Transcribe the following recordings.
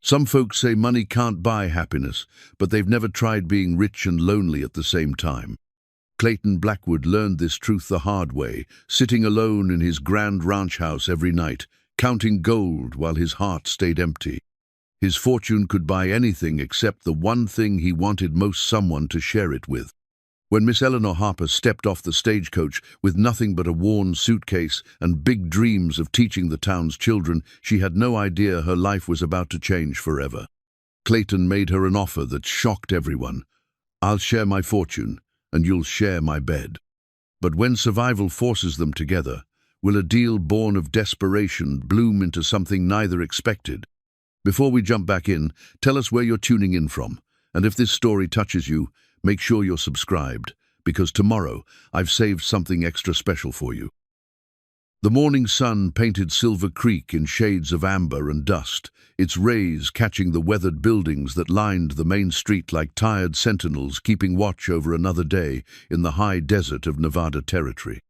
Some folks say money can't buy happiness, but they've never tried being rich and lonely at the same time. Clayton Blackwood learned this truth the hard way, sitting alone in his grand ranch house every night, counting gold while his heart stayed empty. His fortune could buy anything except the one thing he wanted most: someone to share it with. When Miss Eleanor Harper stepped off the stagecoach with nothing but a worn suitcase and big dreams of teaching the town's children, she had no idea her life was about to change forever. Clayton made her an offer that shocked everyone. "I'll share my fortune, and you'll share my bed." But when survival forces them together, will a deal born of desperation bloom into something neither expected? Before we jump back in, tell us where you're tuning in from, and if this story touches you, make sure you're subscribed, because tomorrow I've saved something extra special for you. The morning sun painted Silver Creek in shades of amber and dust, its rays catching the weathered buildings that lined the main street like tired sentinels keeping watch over another day in the high desert of Nevada Territory.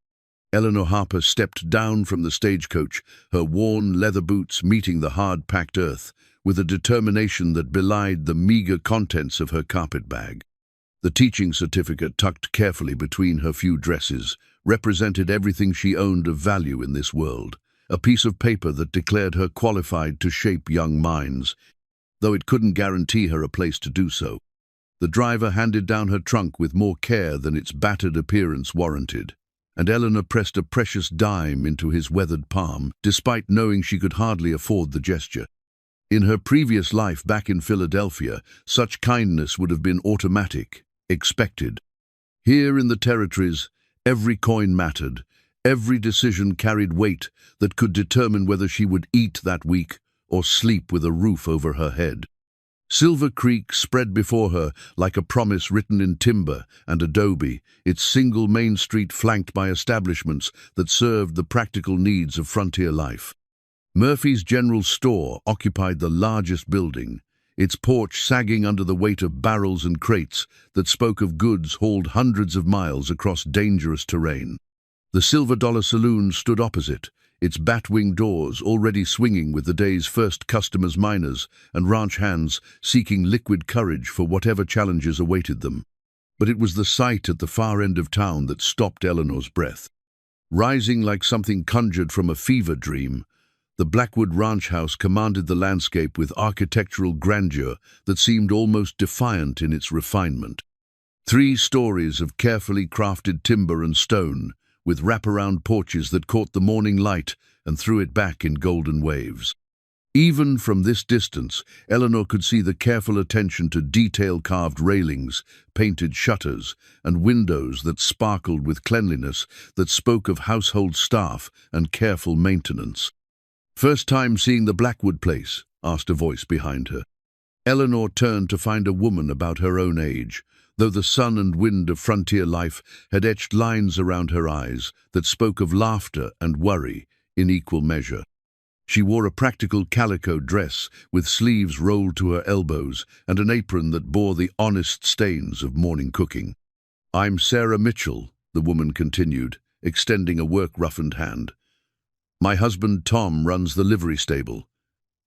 Eleanor Harper stepped down from the stagecoach, her worn leather boots meeting the hard-packed earth, with a determination that belied the meager contents of her carpet bag. The teaching certificate, tucked carefully between her few dresses, represented everything she owned of value in this world, a piece of paper that declared her qualified to shape young minds, though it couldn't guarantee her a place to do so. The driver handed down her trunk with more care than its battered appearance warranted, and Eleanor pressed a precious dime into his weathered palm, despite knowing she could hardly afford the gesture. In her previous life back in Philadelphia, such kindness would have been automatic, expected. Here in the territories, every coin mattered, every decision carried weight that could determine whether she would eat that week or sleep with a roof over her head. Silver Creek spread before her like a promise written in timber and adobe, its single main street flanked by establishments that served the practical needs of frontier life. Murphy's General Store occupied the largest building, its porch sagging under the weight of barrels and crates that spoke of goods hauled hundreds of miles across dangerous terrain. The Silver Dollar Saloon stood opposite, its bat-wing doors already swinging with the day's first customers, miners and ranch hands seeking liquid courage for whatever challenges awaited them. But it was the sight at the far end of town that stopped Eleanor's breath. Rising like something conjured from a fever dream, the Blackwood Ranch House commanded the landscape with architectural grandeur that seemed almost defiant in its refinement. 3 stories of carefully crafted timber and stone, with wraparound porches that caught the morning light and threw it back in golden waves. Even from this distance, Eleanor could see the careful attention to detail-carved railings, painted shutters, and windows that sparkled with cleanliness that spoke of household staff and careful maintenance. "First time seeing the Blackwood place?" asked a voice behind her. Eleanor turned to find a woman about her own age, though the sun and wind of frontier life had etched lines around her eyes that spoke of laughter and worry in equal measure. She wore a practical calico dress with sleeves rolled to her elbows and an apron that bore the honest stains of morning cooking. "I'm Sarah Mitchell," the woman continued, extending a work-roughened hand. "My husband Tom runs the livery stable.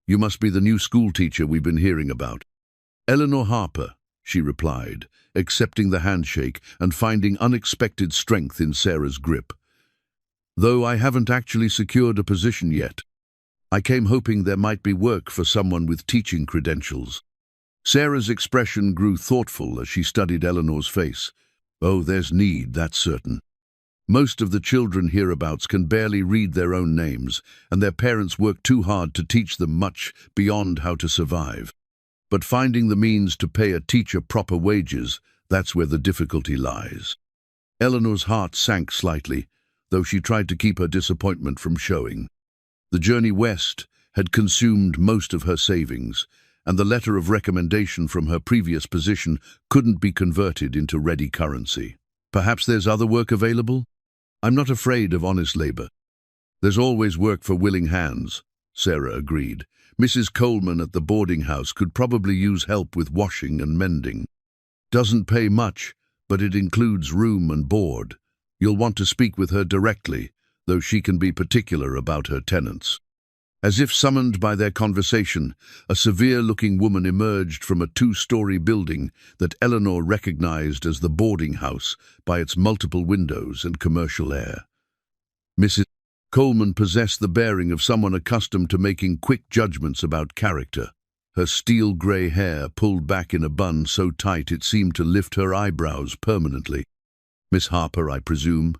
You must be the new schoolteacher we've been hearing about." "Eleanor Harper," she replied, accepting the handshake and finding unexpected strength in Sarah's grip. "Though I haven't actually secured a position yet. I came hoping there might be work for someone with teaching credentials." Sarah's expression grew thoughtful as she studied Eleanor's face. "Oh, there's need, that's certain. Most of the children hereabouts can barely read their own names, and their parents work too hard to teach them much beyond how to survive. But finding the means to pay a teacher proper wages, that's where the difficulty lies." Eleanor's heart sank slightly, though she tried to keep her disappointment from showing. The journey west had consumed most of her savings, and the letter of recommendation from her previous position couldn't be converted into ready currency. "Perhaps there's other work available?" "I'm not afraid of honest labor." "There's always work for willing hands," Sarah agreed. "Mrs. Coleman at the boarding house could probably use help with washing and mending. Doesn't pay much, but it includes room and board. You'll want to speak with her directly, though she can be particular about her tenants." As if summoned by their conversation, a severe-looking woman emerged from a two-story building that Eleanor recognized as the boarding house by its multiple windows and commercial air. Mrs. Coleman possessed the bearing of someone accustomed to making quick judgments about character. Her steel-grey hair pulled back in a bun so tight it seemed to lift her eyebrows permanently. "Miss Harper, I presume?"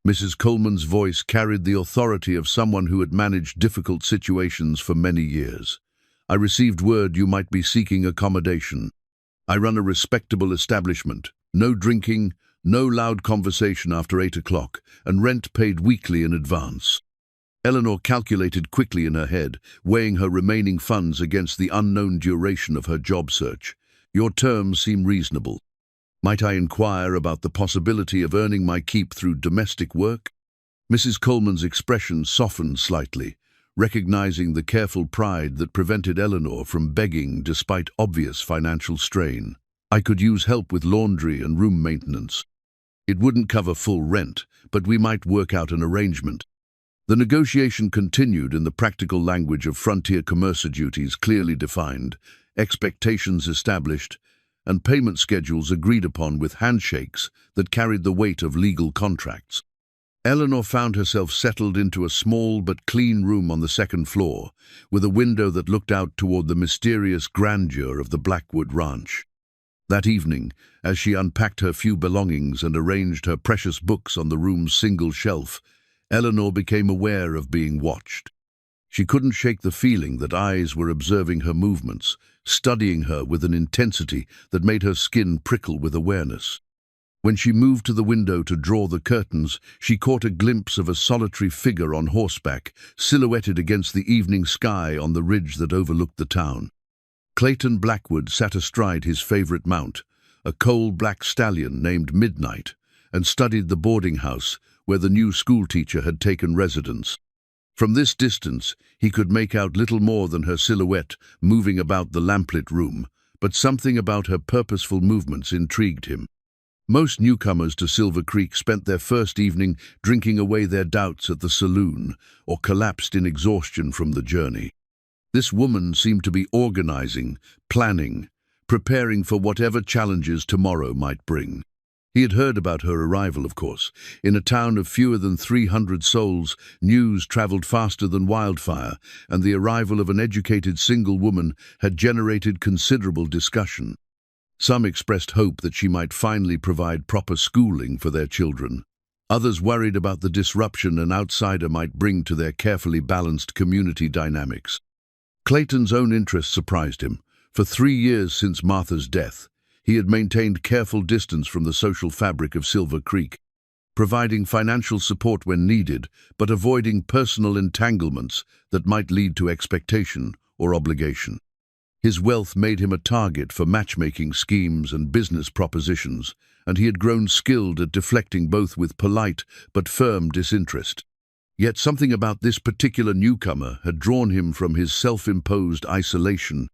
Mrs. Coleman's voice carried the authority of someone who had managed difficult situations for many years. "I received word you might be seeking accommodation. I run a respectable establishment. No drinking, no loud conversation after 8 o'clock, and rent paid weekly in advance." Eleanor calculated quickly in her head, weighing her remaining funds against the unknown duration of her job search. "Your terms seem reasonable. Might I inquire about the possibility of earning my keep through domestic work?" Mrs. Coleman's expression softened slightly, recognizing the careful pride that prevented Eleanor from begging despite obvious financial strain. "I could use help with laundry and room maintenance. It wouldn't cover full rent, but we might work out an arrangement." The negotiation continued in the practical language of frontier commerce, duties clearly defined, expectations established, and payment schedules agreed upon with handshakes that carried the weight of legal contracts. Eleanor found herself settled into a small but clean room on the second floor, with a window that looked out toward the mysterious grandeur of the Blackwood Ranch. That evening, as she unpacked her few belongings and arranged her precious books on the room's single shelf, Eleanor became aware of being watched. She couldn't shake the feeling that eyes were observing her movements, studying her with an intensity that made her skin prickle with awareness. When she moved to the window to draw the curtains, she caught a glimpse of a solitary figure on horseback, silhouetted against the evening sky on the ridge that overlooked the town. Clayton Blackwood sat astride his favorite mount, a coal-black stallion named Midnight, and studied the boarding house where the new schoolteacher had taken residence. From this distance, he could make out little more than her silhouette moving about the lamplit room, but something about her purposeful movements intrigued him. Most newcomers to Silver Creek spent their first evening drinking away their doubts at the saloon or collapsed in exhaustion from the journey. This woman seemed to be organizing, planning, preparing for whatever challenges tomorrow might bring. He had heard about her arrival, of course. In a town of fewer than 300 souls, news traveled faster than wildfire, and the arrival of an educated single woman had generated considerable discussion. Some expressed hope that she might finally provide proper schooling for their children. Others worried about the disruption an outsider might bring to their carefully balanced community dynamics. Clayton's own interest surprised him. For 3 years since Martha's death, he had maintained careful distance from the social fabric of Silver Creek, providing financial support when needed, but avoiding personal entanglements that might lead to expectation or obligation. His wealth made him a target for matchmaking schemes and business propositions, and he had grown skilled at deflecting both with polite but firm disinterest. Yet something about this particular newcomer had drawn him from his self-imposed isolation.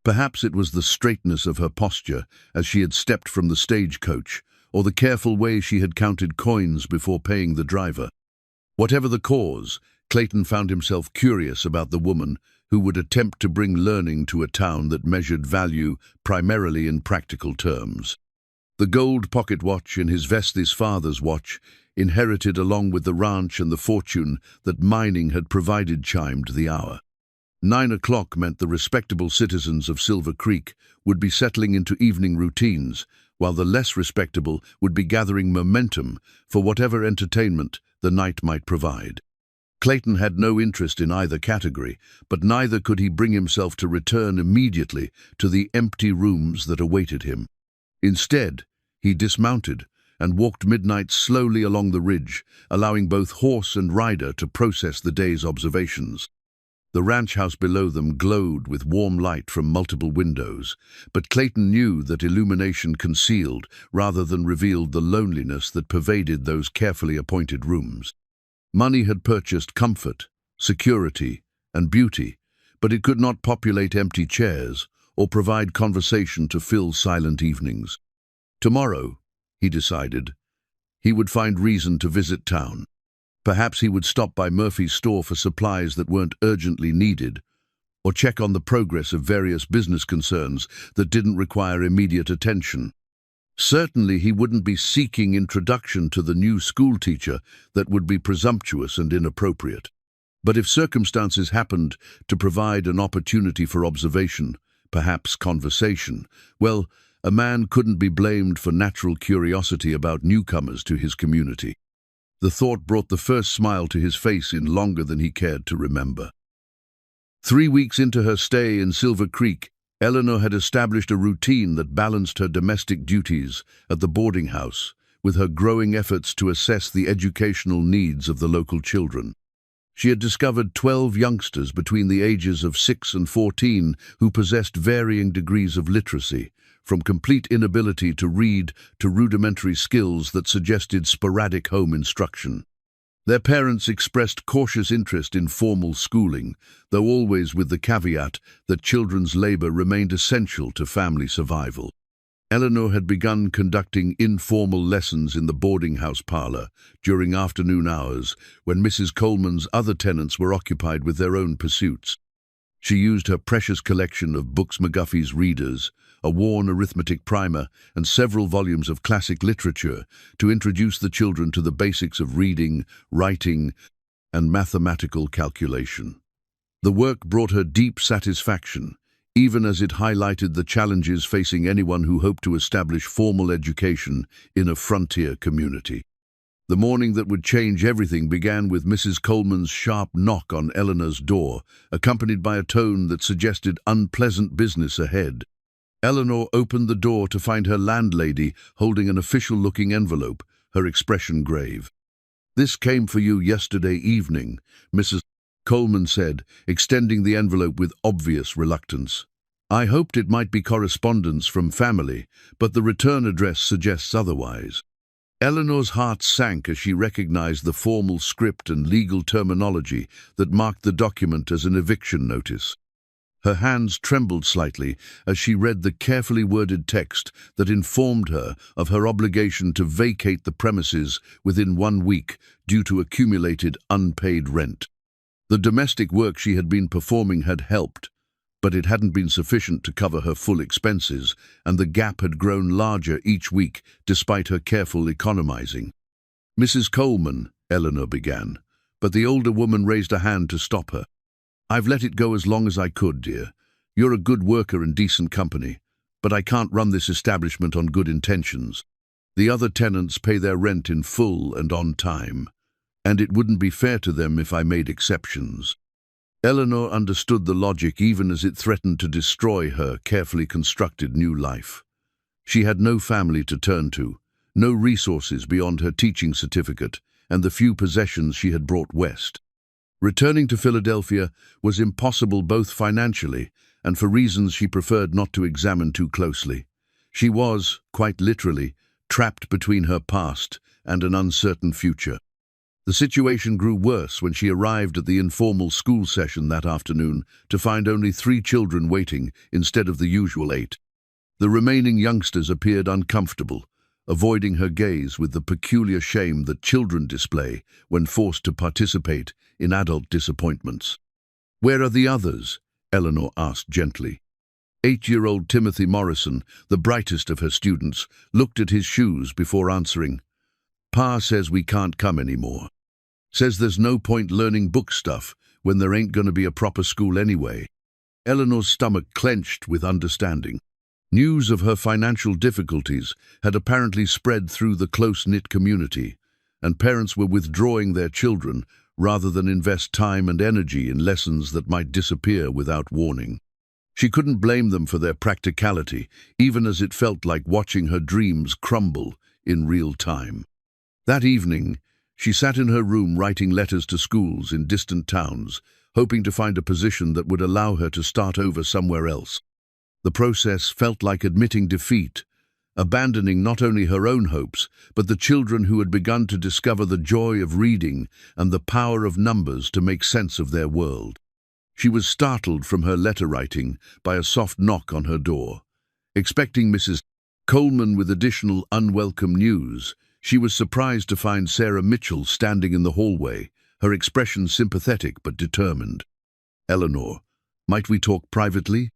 Perhaps it was the straightness of her posture as she had stepped from the stagecoach, or the careful way she had counted coins before paying the driver. Whatever the cause, Clayton found himself curious about the woman who would attempt to bring learning to a town that measured value primarily in practical terms. The gold pocket watch in his vest's father's watch, inherited along with the ranch and the fortune that mining had provided, chimed the hour. 9 o'clock meant the respectable citizens of Silver Creek would be settling into evening routines, while the less respectable would be gathering momentum for whatever entertainment the night might provide. Clayton had no interest in either category, but neither could he bring himself to return immediately to the empty rooms that awaited him. Instead, he dismounted and walked Midnight slowly along the ridge, allowing both horse and rider to process the day's observations. The ranch house below them glowed with warm light from multiple windows, but Clayton knew that illumination concealed rather than revealed the loneliness that pervaded those carefully appointed rooms. Money had purchased comfort, security, and beauty, but it could not populate empty chairs or provide conversation to fill silent evenings. Tomorrow, he decided, he would find reason to visit town. Perhaps he would stop by Murphy's store for supplies that weren't urgently needed, or check on the progress of various business concerns that didn't require immediate attention. Certainly he wouldn't be seeking introduction to the new schoolteacher that would be presumptuous and inappropriate. But if circumstances happened to provide an opportunity for observation, perhaps conversation, well, a man couldn't be blamed for natural curiosity about newcomers to his community. The thought brought the first smile to his face in longer than he cared to remember. 3 weeks into her stay in Silver Creek, Eleanor had established a routine that balanced her domestic duties at the boarding house with her growing efforts to assess the educational needs of the local children. She had discovered 12 youngsters between the ages of 6 and 14 who possessed varying degrees of literacy, from complete inability to read to rudimentary skills that suggested sporadic home instruction. Their parents expressed cautious interest in formal schooling, though always with the caveat that children's labor remained essential to family survival. Eleanor had begun conducting informal lessons in the boarding house parlor during afternoon hours when Mrs. Coleman's other tenants were occupied with their own pursuits. She used her precious collection of Books McGuffey's readers, a worn arithmetic primer, and several volumes of classic literature to introduce the children to the basics of reading, writing, and mathematical calculation. The work brought her deep satisfaction, even as it highlighted the challenges facing anyone who hoped to establish formal education in a frontier community. The morning that would change everything began with Mrs. Coleman's sharp knock on Eleanor's door, accompanied by a tone that suggested unpleasant business ahead. Eleanor opened the door to find her landlady holding an official-looking envelope, her expression grave. "This came for you yesterday evening," Mrs. Coleman said, extending the envelope with obvious reluctance. "I hoped it might be correspondence from family, but the return address suggests otherwise." Eleanor's heart sank as she recognized the formal script and legal terminology that marked the document as an eviction notice. Her hands trembled slightly as she read the carefully worded text that informed her of her obligation to vacate the premises within 1 week due to accumulated unpaid rent. The domestic work she had been performing had helped, but it hadn't been sufficient to cover her full expenses, and the gap had grown larger each week despite her careful economizing. "Mrs. Coleman," Eleanor began, but the older woman raised a hand to stop her. "I've let it go as long as I could, dear. You're a good worker and decent company, but I can't run this establishment on good intentions. The other tenants pay their rent in full and on time, and it wouldn't be fair to them if I made exceptions." Eleanor understood the logic even as it threatened to destroy her carefully constructed new life. She had no family to turn to, no resources beyond her teaching certificate and the few possessions she had brought west. Returning to Philadelphia was impossible both financially and for reasons she preferred not to examine too closely. She was, quite literally, trapped between her past and an uncertain future. The situation grew worse when she arrived at the informal school session that afternoon to find only 3 children waiting instead of the usual 8. The remaining youngsters appeared uncomfortable, avoiding her gaze with the peculiar shame that children display when forced to participate in adult disappointments. "Where are the others?" Eleanor asked gently. 8-year-old Timothy Morrison, the brightest of her students, looked at his shoes before answering. "Pa says we can't come anymore. Says there's no point learning book stuff when there ain't going to be a proper school anyway." Eleanor's stomach clenched with understanding. News of her financial difficulties had apparently spread through the close-knit community, and parents were withdrawing their children rather than invest time and energy in lessons that might disappear without warning. She couldn't blame them for their practicality, even as it felt like watching her dreams crumble in real time. That evening, she sat in her room writing letters to schools in distant towns, hoping to find a position that would allow her to start over somewhere else. The process felt like admitting defeat, abandoning not only her own hopes, but the children who had begun to discover the joy of reading and the power of numbers to make sense of their world. She was startled from her letter writing by a soft knock on her door. Expecting Mrs. Coleman with additional unwelcome news, She was surprised to find Sarah Mitchell standing in the hallway, her expression sympathetic but determined. "Eleanor, might we talk privately?"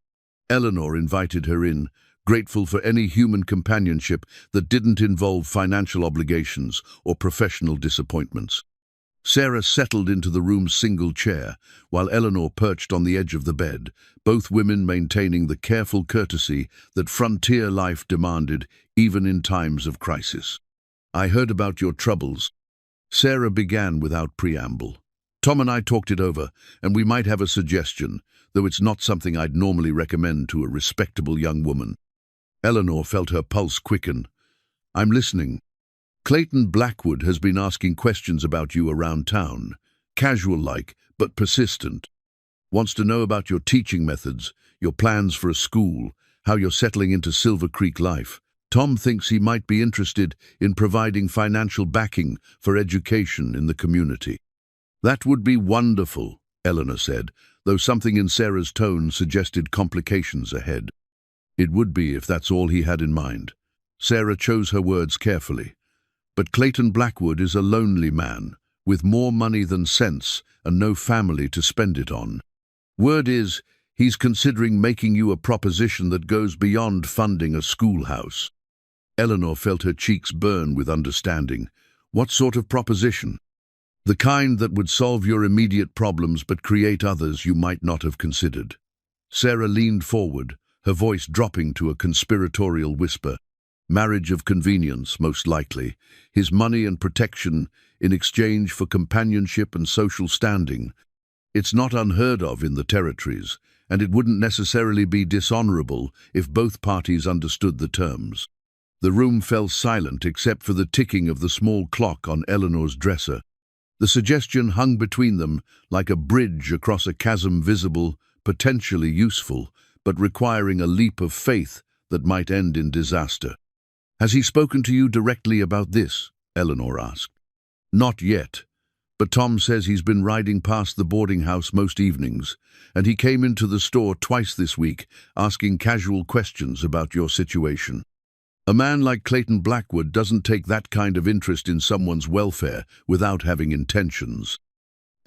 Eleanor invited her in, grateful for any human companionship that didn't involve financial obligations or professional disappointments. Sarah settled into the room's single chair, while Eleanor perched on the edge of the bed, both women maintaining the careful courtesy that frontier life demanded even in times of crisis. "I heard about your troubles." Sarah began without preamble. "Tom and I talked it over, and we might have a suggestion, though it's not something I'd normally recommend to a respectable young woman." Eleanor felt her pulse quicken. "I'm listening." "Clayton Blackwood has been asking questions about you around town, casual-like, but persistent. Wants to know about your teaching methods, your plans for a school, how you're settling into Silver Creek life. Tom thinks he might be interested in providing financial backing for education in the community." "That would be wonderful," Eleanor said, though something in Sarah's tone suggested complications ahead. "It would be if that's all he had in mind." Sarah chose her words carefully. "But Clayton Blackwood is a lonely man, with more money than sense and no family to spend it on. Word is, he's considering making you a proposition that goes beyond funding a schoolhouse." Eleanor felt her cheeks burn with understanding. "What sort of proposition?" "The kind that would solve your immediate problems but create others you might not have considered." Sarah leaned forward, her voice dropping to a conspiratorial whisper. "Marriage of convenience, most likely. His money and protection in exchange for companionship and social standing. It's not unheard of in the territories, and it wouldn't necessarily be dishonorable if both parties understood the terms." The room fell silent except for the ticking of the small clock on Eleanor's dresser. The suggestion hung between them like a bridge across a chasm, visible, potentially useful, but requiring a leap of faith that might end in disaster. "Has he spoken to you directly about this?" Eleanor asked. "Not yet, but Tom says he's been riding past the boarding house most evenings, and he came into the store twice this week, asking casual questions about your situation. A man like Clayton Blackwood doesn't take that kind of interest in someone's welfare without having intentions."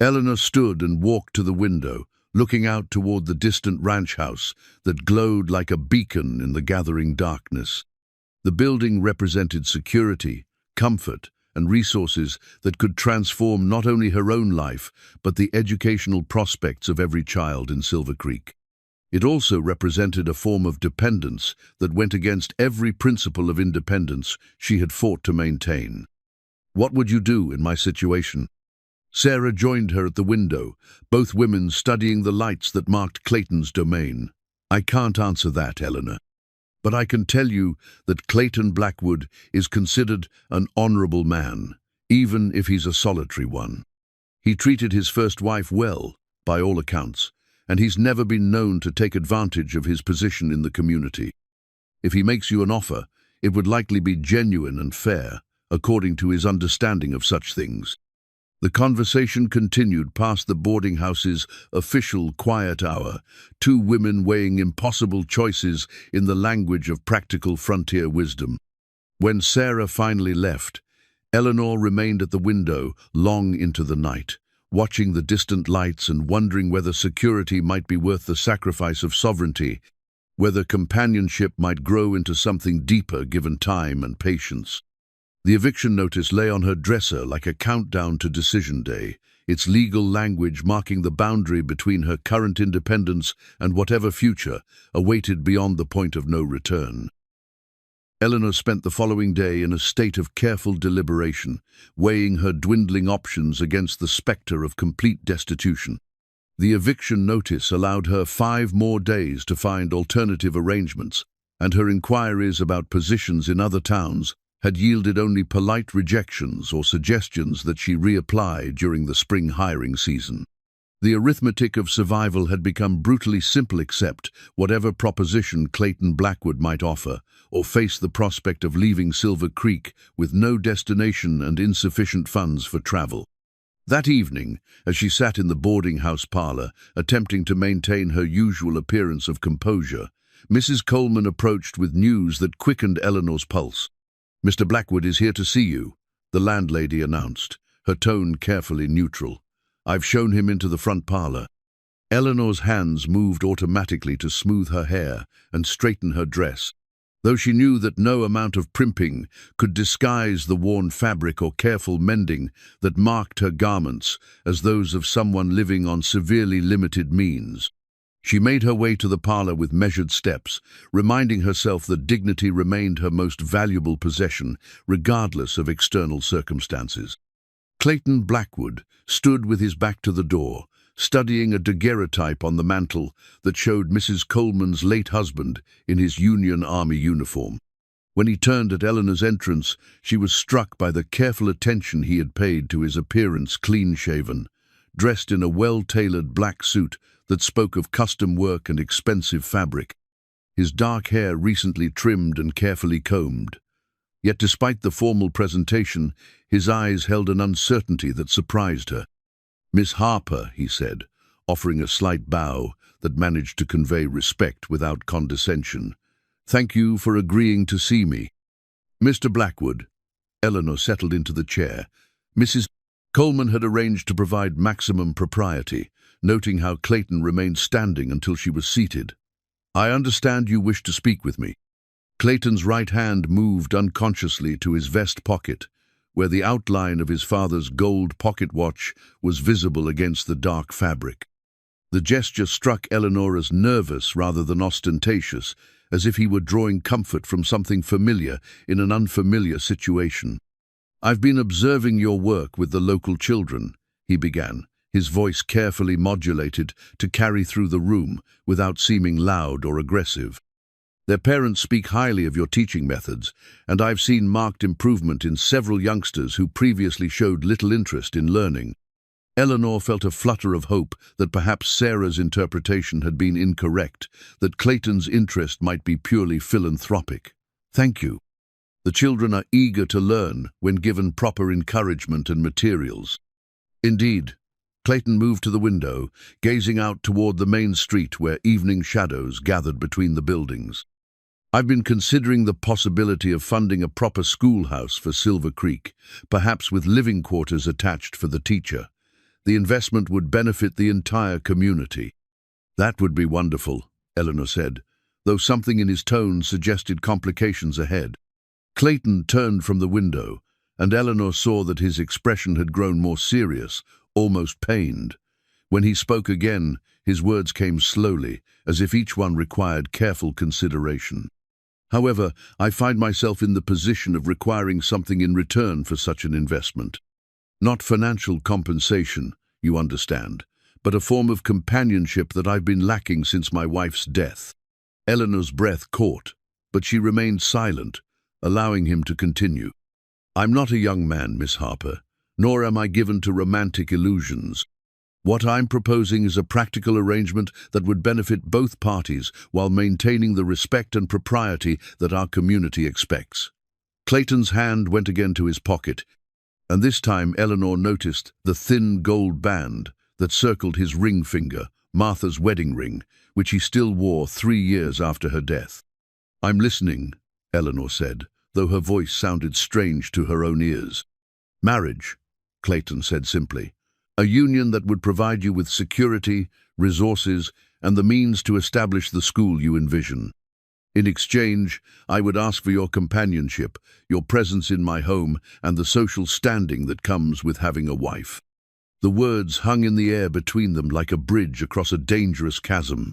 Eleanor stood and walked to the window, looking out toward the distant ranch house that glowed like a beacon in the gathering darkness. The building represented security, comfort, and resources that could transform not only her own life, but the educational prospects of every child in Silver Creek. It also represented a form of dependence that went against every principle of independence she had fought to maintain. "What would you do in my situation?" Sarah joined her at the window, both women studying the lights that marked Clayton's domain. "I can't answer that, Eleanor. But I can tell you that Clayton Blackwood is considered an honorable man, even if he's a solitary one. He treated his first wife well, by all accounts, and he's never been known to take advantage of his position in the community. If he makes you an offer, it would likely be genuine and fair, according to his understanding of such things." The conversation continued past the boarding house's official quiet hour, two women weighing impossible choices in the language of practical frontier wisdom. When Sarah finally left, Eleanor remained at the window long into the night, watching the distant lights and wondering whether security might be worth the sacrifice of sovereignty, whether companionship might grow into something deeper given time and patience. The eviction notice lay on her dresser like a countdown to decision day, its legal language marking the boundary between her current independence and whatever future awaited beyond the point of no return. Eleanor spent the following day in a state of careful deliberation, weighing her dwindling options against the specter of complete destitution. The eviction notice allowed her 5 more days to find alternative arrangements, and her inquiries about positions in other towns had yielded only polite rejections or suggestions that she reapply during the spring hiring season. The arithmetic of survival had become brutally simple, except whatever proposition Clayton Blackwood might offer, or face the prospect of leaving Silver Creek with no destination and insufficient funds for travel. That evening, as she sat in the boarding house parlor, attempting to maintain her usual appearance of composure, Mrs. Coleman approached with news that quickened Eleanor's pulse. "Mr. Blackwood is here to see you," the landlady announced, her tone carefully neutral. "I've shown him into the front parlor." Eleanor's hands moved automatically to smooth her hair and straighten her dress, though she knew that no amount of primping could disguise the worn fabric or careful mending that marked her garments as those of someone living on severely limited means. She made her way to the parlor with measured steps, reminding herself that dignity remained her most valuable possession, regardless of external circumstances. Clayton Blackwood stood with his back to the door, studying a daguerreotype on the mantel that showed Mrs. Coleman's late husband in his Union Army uniform. When he turned at Eleanor's entrance, she was struck by the careful attention he had paid to his appearance, clean-shaven, dressed in a well-tailored black suit that spoke of custom work and expensive fabric, his dark hair recently trimmed and carefully combed. Yet despite the formal presentation, his eyes held an uncertainty that surprised her. "Miss Harper," he said, offering a slight bow that managed to convey respect without condescension. "Thank you for agreeing to see me." "Mr. Blackwood." Eleanor settled into the chair. Mrs. Coleman had arranged to provide maximum propriety, noting how Clayton remained standing until she was seated. "I understand you wish to speak with me." Clayton's right hand moved unconsciously to his vest pocket, where the outline of his father's gold pocket watch was visible against the dark fabric. The gesture struck Eleanor as nervous rather than ostentatious, as if he were drawing comfort from something familiar in an unfamiliar situation. "I've been observing your work with the local children," he began, his voice carefully modulated to carry through the room without seeming loud or aggressive. "Their parents speak highly of your teaching methods, and I've seen marked improvement in several youngsters who previously showed little interest in learning." Eleanor felt a flutter of hope that perhaps Sarah's interpretation had been incorrect, that Clayton's interest might be purely philanthropic. "Thank you. The children are eager to learn when given proper encouragement and materials." "Indeed." Clayton moved to the window, gazing out toward the main street where evening shadows gathered between the buildings. "I've been considering the possibility of funding a proper schoolhouse for Silver Creek, perhaps with living quarters attached for the teacher. The investment would benefit the entire community." "That would be wonderful," Eleanor said, though something in his tone suggested complications ahead. Clayton turned from the window, and Eleanor saw that his expression had grown more serious, almost pained. When he spoke again, his words came slowly, as if each one required careful consideration. "However, I find myself in the position of requiring something in return for such an investment. Not financial compensation, you understand, but a form of companionship that I've been lacking since my wife's death." Eleanor's breath caught, but she remained silent, allowing him to continue. "I'm not a young man, Miss Harper, nor am I given to romantic illusions. What I'm proposing is a practical arrangement that would benefit both parties while maintaining the respect and propriety that our community expects." Clayton's hand went again to his pocket, and this time Eleanor noticed the thin gold band that circled his ring finger, Martha's wedding ring, which he still wore 3 years after her death. "I'm listening," Eleanor said, though her voice sounded strange to her own ears. "Marriage," Clayton said simply. "A union that would provide you with security, resources, and the means to establish the school you envision. In exchange, I would ask for your companionship, your presence in my home, and the social standing that comes with having a wife." The words hung in the air between them like a bridge across a dangerous chasm.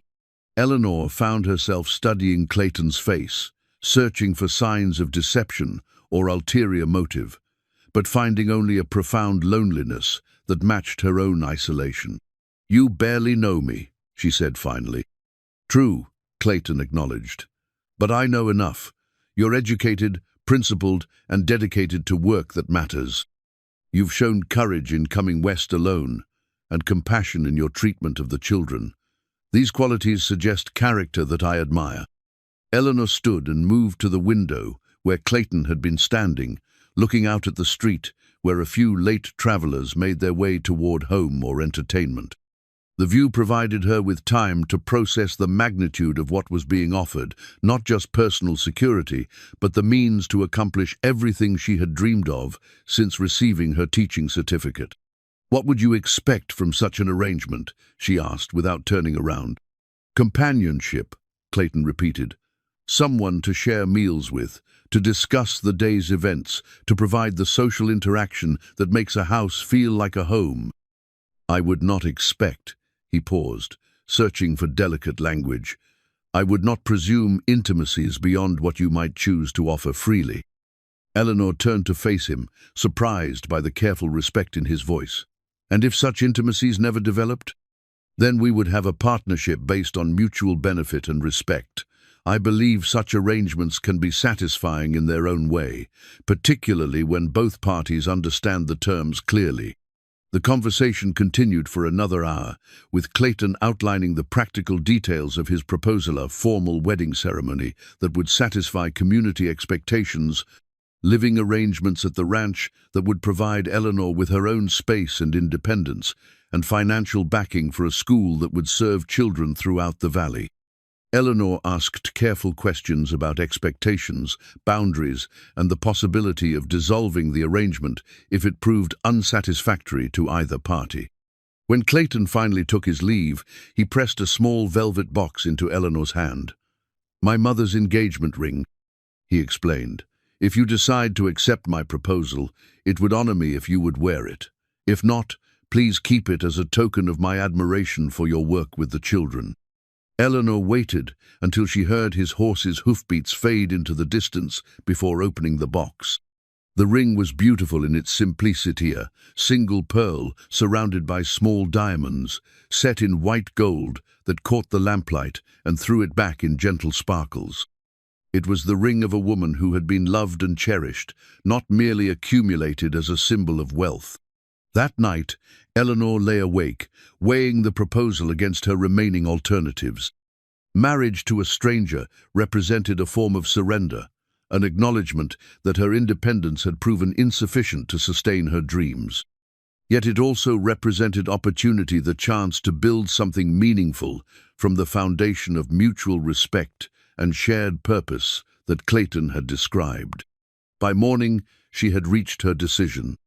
Eleanor found herself studying Clayton's face, searching for signs of deception or ulterior motive, but finding only a profound loneliness that matched her own isolation. "You barely know me," she said finally. "True," Clayton acknowledged. "But I know enough. You're educated, principled, and dedicated to work that matters. You've shown courage in coming west alone, and compassion in your treatment of the children. These qualities suggest character that I admire." Eleanor stood and moved to the window where Clayton had been standing, looking out at the street where a few late travelers made their way toward home or entertainment. The view provided her with time to process the magnitude of what was being offered, not just personal security, but the means to accomplish everything she had dreamed of since receiving her teaching certificate. "What would you expect from such an arrangement?" she asked without turning around. "Companionship," Clayton repeated. "Someone to share meals with, to discuss the day's events, to provide the social interaction that makes a house feel like a home." "I would not expect," he paused, searching for delicate language. "I would not presume intimacies beyond what you might choose to offer freely." Eleanor turned to face him, surprised by the careful respect in his voice. "And if such intimacies never developed? Then we would have a partnership based on mutual benefit and respect. I believe such arrangements can be satisfying in their own way, particularly when both parties understand the terms clearly." The conversation continued for another hour, with Clayton outlining the practical details of his proposal, a formal wedding ceremony that would satisfy community expectations, living arrangements at the ranch that would provide Eleanor with her own space and independence, and financial backing for a school that would serve children throughout the valley. Eleanor asked careful questions about expectations, boundaries, and the possibility of dissolving the arrangement if it proved unsatisfactory to either party. When Clayton finally took his leave, he pressed a small velvet box into Eleanor's hand. "My mother's engagement ring," he explained. "If you decide to accept my proposal, it would honor me if you would wear it. If not, please keep it as a token of my admiration for your work with the children." Eleanor waited until she heard his horse's hoofbeats fade into the distance before opening the box. The ring was beautiful in its simplicity, a single pearl surrounded by small diamonds, set in white gold that caught the lamplight and threw it back in gentle sparkles. It was the ring of a woman who had been loved and cherished, not merely accumulated as a symbol of wealth. That night, Eleanor lay awake, weighing the proposal against her remaining alternatives. Marriage to a stranger represented a form of surrender, an acknowledgement that her independence had proven insufficient to sustain her dreams. Yet it also represented opportunity, the chance to build something meaningful from the foundation of mutual respect and shared purpose that Clayton had described. By morning, she had reached her decision.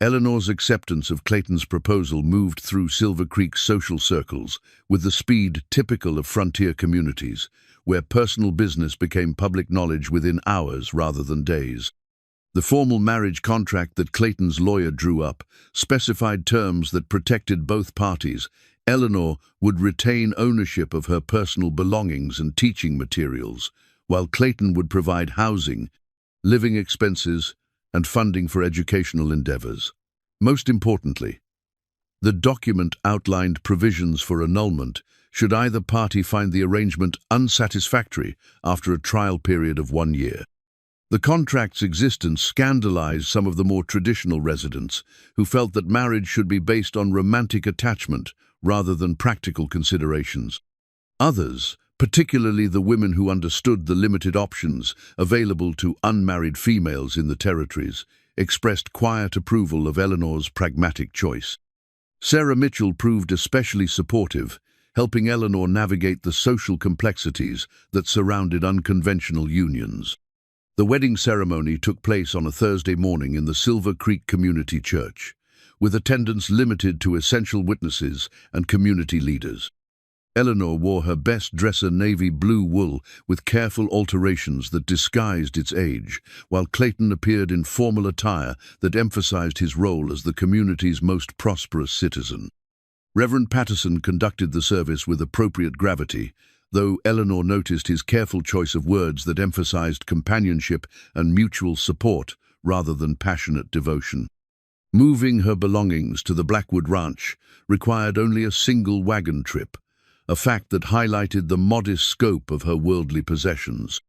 Eleanor's acceptance of Clayton's proposal moved through Silver Creek's social circles with the speed typical of frontier communities, where personal business became public knowledge within hours rather than days. The formal marriage contract that Clayton's lawyer drew up specified terms that protected both parties. Eleanor would retain ownership of her personal belongings and teaching materials, while Clayton would provide housing, living expenses, and funding for educational endeavors. Most importantly, the document outlined provisions for annulment should either party find the arrangement unsatisfactory after a trial period of 1 year. The contract's existence scandalized some of the more traditional residents, who felt that marriage should be based on romantic attachment rather than practical considerations. Others, particularly the women who understood the limited options available to unmarried females in the territories, expressed quiet approval of Eleanor's pragmatic choice. Sarah Mitchell proved especially supportive, helping Eleanor navigate the social complexities that surrounded unconventional unions. The wedding ceremony took place on a Thursday morning in the Silver Creek Community Church, with attendance limited to essential witnesses and community leaders. Eleanor wore her best dresser navy blue wool with careful alterations that disguised its age, while Clayton appeared in formal attire that emphasized his role as the community's most prosperous citizen. Reverend Patterson conducted the service with appropriate gravity, though Eleanor noticed his careful choice of words that emphasized companionship and mutual support rather than passionate devotion. Moving her belongings to the Blackwood Ranch required only a single wagon trip, a fact that highlighted the modest scope of her worldly possessions.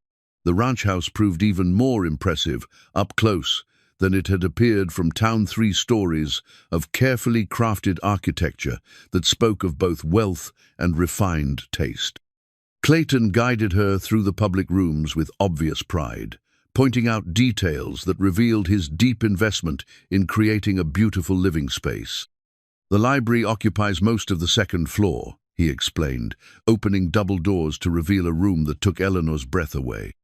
The ranch house proved even more impressive up close than it had appeared from town. 3 stories of carefully crafted architecture that spoke of both wealth and refined taste. Clayton guided her through the public rooms with obvious pride, pointing out details that revealed his deep investment in creating a beautiful living space. The library occupies most of the second floor, he explained, opening double doors to reveal a room that took Eleanor's breath away.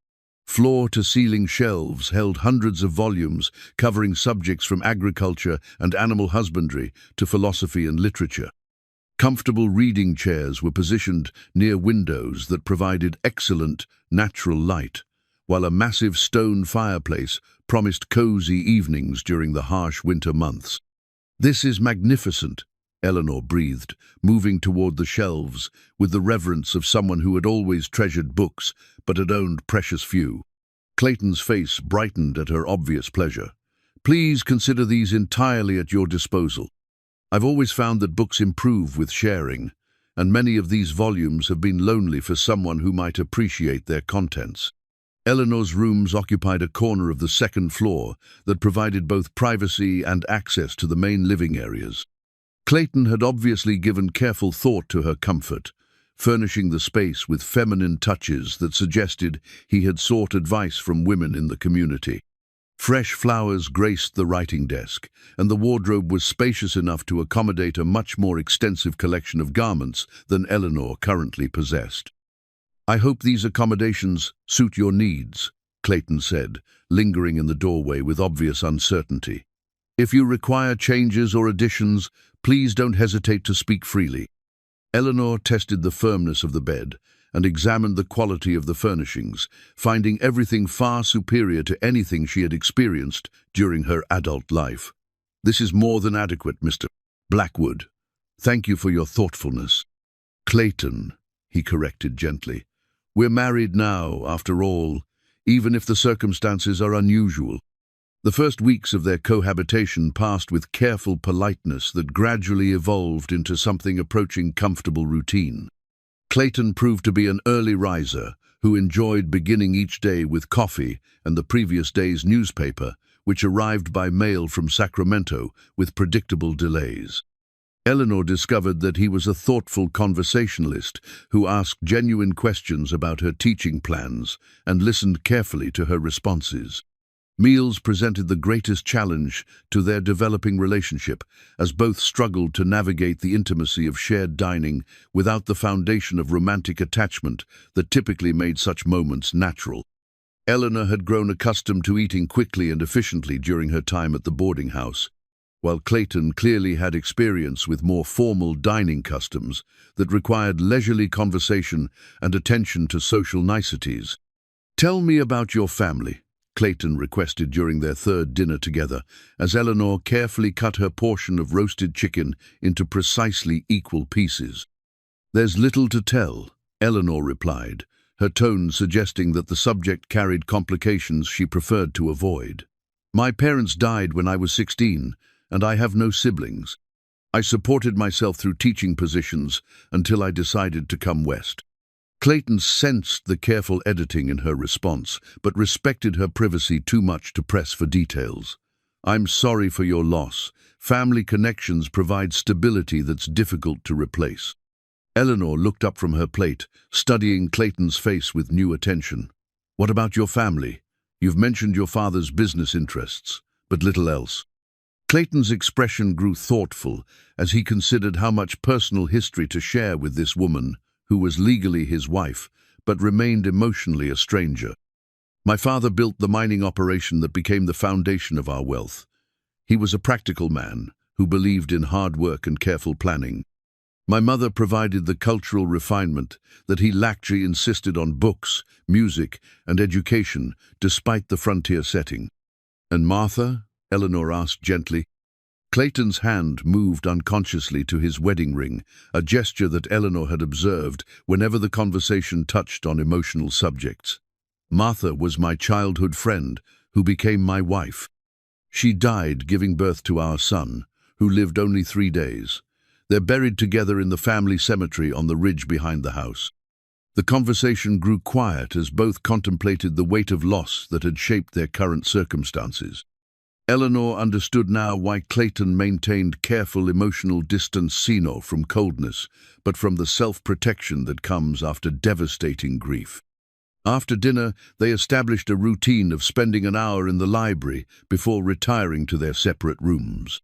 Floor-to-ceiling shelves held hundreds of volumes covering subjects from agriculture and animal husbandry to philosophy and literature. Comfortable reading chairs were positioned near windows that provided excellent natural light, while a massive stone fireplace promised cozy evenings during the harsh winter months. "This is magnificent," Eleanor breathed, moving toward the shelves with the reverence of someone who had always treasured books but had owned precious few. Clayton's face brightened at her obvious pleasure. "Please consider these entirely at your disposal. I've always found that books improve with sharing, and many of these volumes have been lonely for someone who might appreciate their contents." Eleanor's rooms occupied a corner of the second floor that provided both privacy and access to the main living areas. Clayton had obviously given careful thought to her comfort, furnishing the space with feminine touches that suggested he had sought advice from women in the community. Fresh flowers graced the writing desk, and the wardrobe was spacious enough to accommodate a much more extensive collection of garments than Eleanor currently possessed. "I hope these accommodations suit your needs," Clayton said, lingering in the doorway with obvious uncertainty. "If you require changes or additions, please don't hesitate to speak freely." Eleanor tested the firmness of the bed and examined the quality of the furnishings, finding everything far superior to anything she had experienced during her adult life. "This is more than adequate, Mr. Blackwood. Thank you for your thoughtfulness." "Clayton," he corrected gently. "We're married now, after all, even if the circumstances are unusual." The first weeks of their cohabitation passed with careful politeness that gradually evolved into something approaching comfortable routine. Clayton proved to be an early riser who enjoyed beginning each day with coffee and the previous day's newspaper, which arrived by mail from Sacramento with predictable delays. Eleanor discovered that he was a thoughtful conversationalist who asked genuine questions about her teaching plans and listened carefully to her responses. Meals presented the greatest challenge to their developing relationship, as both struggled to navigate the intimacy of shared dining without the foundation of romantic attachment that typically made such moments natural. Eleanor had grown accustomed to eating quickly and efficiently during her time at the boarding house, while Clayton clearly had experience with more formal dining customs that required leisurely conversation and attention to social niceties. "Tell me about your family," Clayton requested during their third dinner together, as Eleanor carefully cut her portion of roasted chicken into precisely equal pieces. "There's little to tell," Eleanor replied, her tone suggesting that the subject carried complications she preferred to avoid. "My parents died when I was 16, and I have no siblings. I supported myself through teaching positions until I decided to come west." Clayton sensed the careful editing in her response, but respected her privacy too much to press for details. "I'm sorry for your loss. Family connections provide stability that's difficult to replace." Eleanor looked up from her plate, studying Clayton's face with new attention. "What about your family? You've mentioned your father's business interests, but little else." Clayton's expression grew thoughtful as he considered how much personal history to share with this woman, who was legally his wife, but remained emotionally a stranger. "My father built the mining operation that became the foundation of our wealth. He was a practical man who believed in hard work and careful planning. My mother provided the cultural refinement that he lacked. She insisted on books, music, and education, despite the frontier setting." "And Martha?" Eleanor asked gently. Clayton's hand moved unconsciously to his wedding ring, a gesture that Eleanor had observed whenever the conversation touched on emotional subjects. "Martha was my childhood friend, who became my wife. She died giving birth to our son, who lived only 3 days. They're buried together in the family cemetery on the ridge behind the house." The conversation grew quiet as both contemplated the weight of loss that had shaped their current circumstances. Eleanor understood now why Clayton maintained careful emotional distance, not from coldness, but from the self-protection that comes after devastating grief. After dinner, they established a routine of spending an hour in the library before retiring to their separate rooms.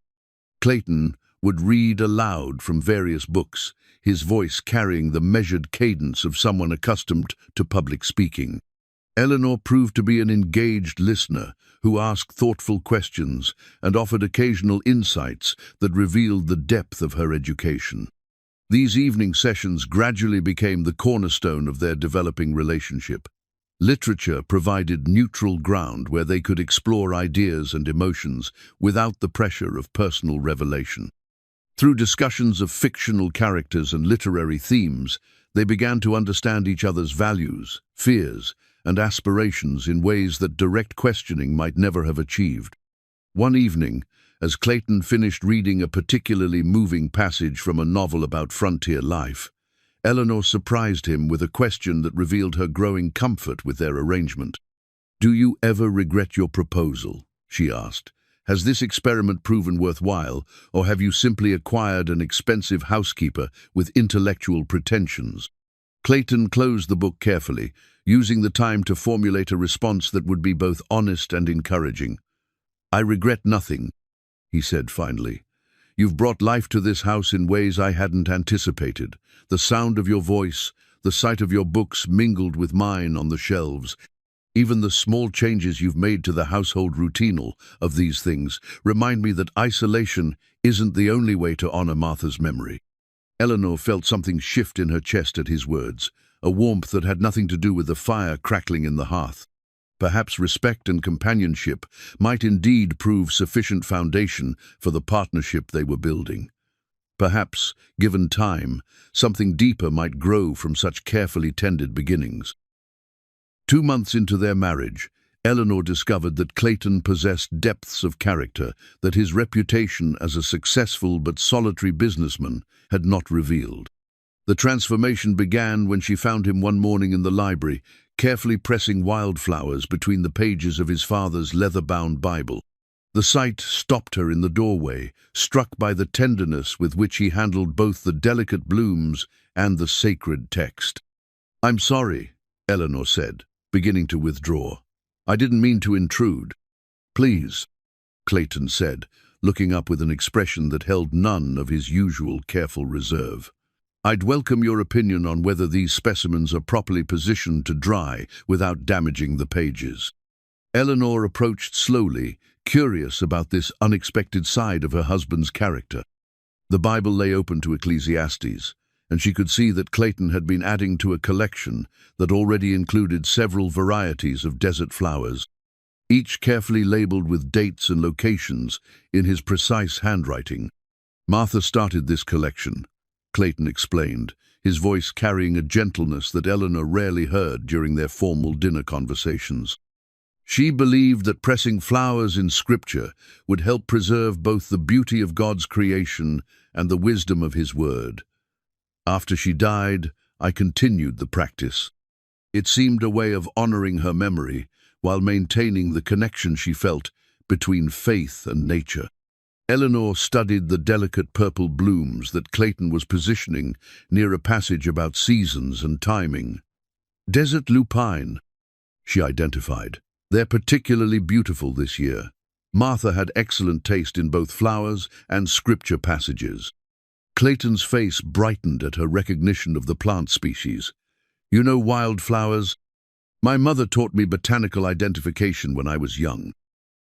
Clayton, would read aloud from various books, his voice carrying the measured cadence of someone accustomed to public speaking. Eleanor proved to be an engaged listener who asked thoughtful questions and offered occasional insights that revealed the depth of her education. These evening sessions gradually became the cornerstone of their developing relationship. Literature provided neutral ground where they could explore ideas and emotions without the pressure of personal revelation. Through discussions of fictional characters and literary themes, they began to understand each other's values, fears, and aspirations in ways that direct questioning might never have achieved. One evening, as Clayton finished reading a particularly moving passage from a novel about frontier life, Eleanor surprised him with a question that revealed her growing comfort with their arrangement. "Do you ever regret your proposal?" she asked. "Has this experiment proven worthwhile, or have you simply acquired an expensive housekeeper with intellectual pretensions?" Clayton closed the book carefully, using the time to formulate a response that would be both honest and encouraging. "I regret nothing," he said finally. "You've brought life to this house in ways I hadn't anticipated. The sound of your voice, the sight of your books mingled with mine on the shelves. Even the small changes you've made to the household routine of these things remind me that isolation isn't the only way to honor Martha's memory." Eleanor felt something shift in her chest at his words, a warmth that had nothing to do with the fire crackling in the hearth. Perhaps respect and companionship might indeed prove sufficient foundation for the partnership they were building. Perhaps, given time, something deeper might grow from such carefully tended beginnings. 2 months into their marriage, Eleanor discovered that Clayton possessed depths of character that his reputation as a successful but solitary businessman had not revealed. The transformation began when she found him one morning in the library, carefully pressing wildflowers between the pages of his father's leather-bound Bible. The sight stopped her in the doorway, struck by the tenderness with which he handled both the delicate blooms and the sacred text. "I'm sorry," Eleanor said, beginning to withdraw. "I didn't mean to intrude." "Please," Clayton said, looking up with an expression that held none of his usual careful reserve. "I'd welcome your opinion on whether these specimens are properly positioned to dry without damaging the pages." Eleanor approached slowly, curious about this unexpected side of her husband's character. The Bible lay open to Ecclesiastes, and she could see that Clayton had been adding to a collection that already included several varieties of desert flowers, each carefully labeled with dates and locations in his precise handwriting. "Martha started this collection," Clayton explained, his voice carrying a gentleness that Eleanor rarely heard during their formal dinner conversations. She believed that pressing flowers in Scripture would help preserve both the beauty of God's creation and the wisdom of His Word. "After she died, I continued the practice. It seemed a way of honoring her memory while maintaining the connection she felt between faith and nature." Eleanor studied the delicate purple blooms that Clayton was positioning near a passage about seasons and timing. "Desert lupine," she identified. "They're particularly beautiful this year." Martha had excellent taste in both flowers and scripture passages. Clayton's face brightened at her recognition of the plant species. "You know wildflowers? My mother taught me botanical identification when I was young.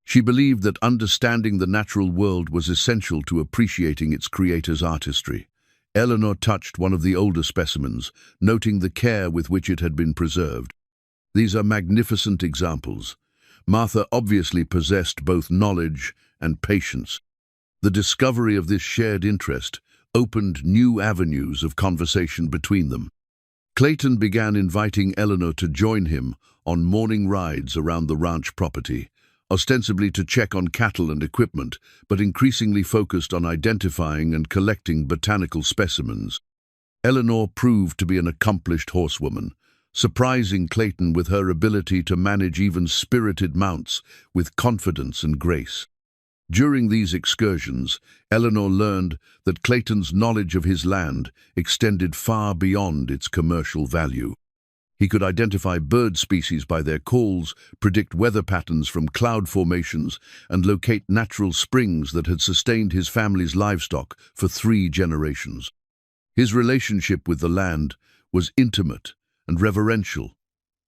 She believed that understanding the natural world was essential to appreciating its creator's artistry." Eleanor touched one of the older specimens, noting the care with which it had been preserved. "These are magnificent examples." Martha obviously possessed both knowledge and patience. The discovery of this shared interest opened new avenues of conversation between them. Clayton began inviting Eleanor to join him on morning rides around the ranch property, ostensibly to check on cattle and equipment, but increasingly focused on identifying and collecting botanical specimens. Eleanor proved to be an accomplished horsewoman, surprising Clayton with her ability to manage even spirited mounts with confidence and grace. During these excursions, Eleanor learned that Clayton's knowledge of his land extended far beyond its commercial value. He could identify bird species by their calls, predict weather patterns from cloud formations, and locate natural springs that had sustained his family's livestock for 3 generations. His relationship with the land was intimate and reverential,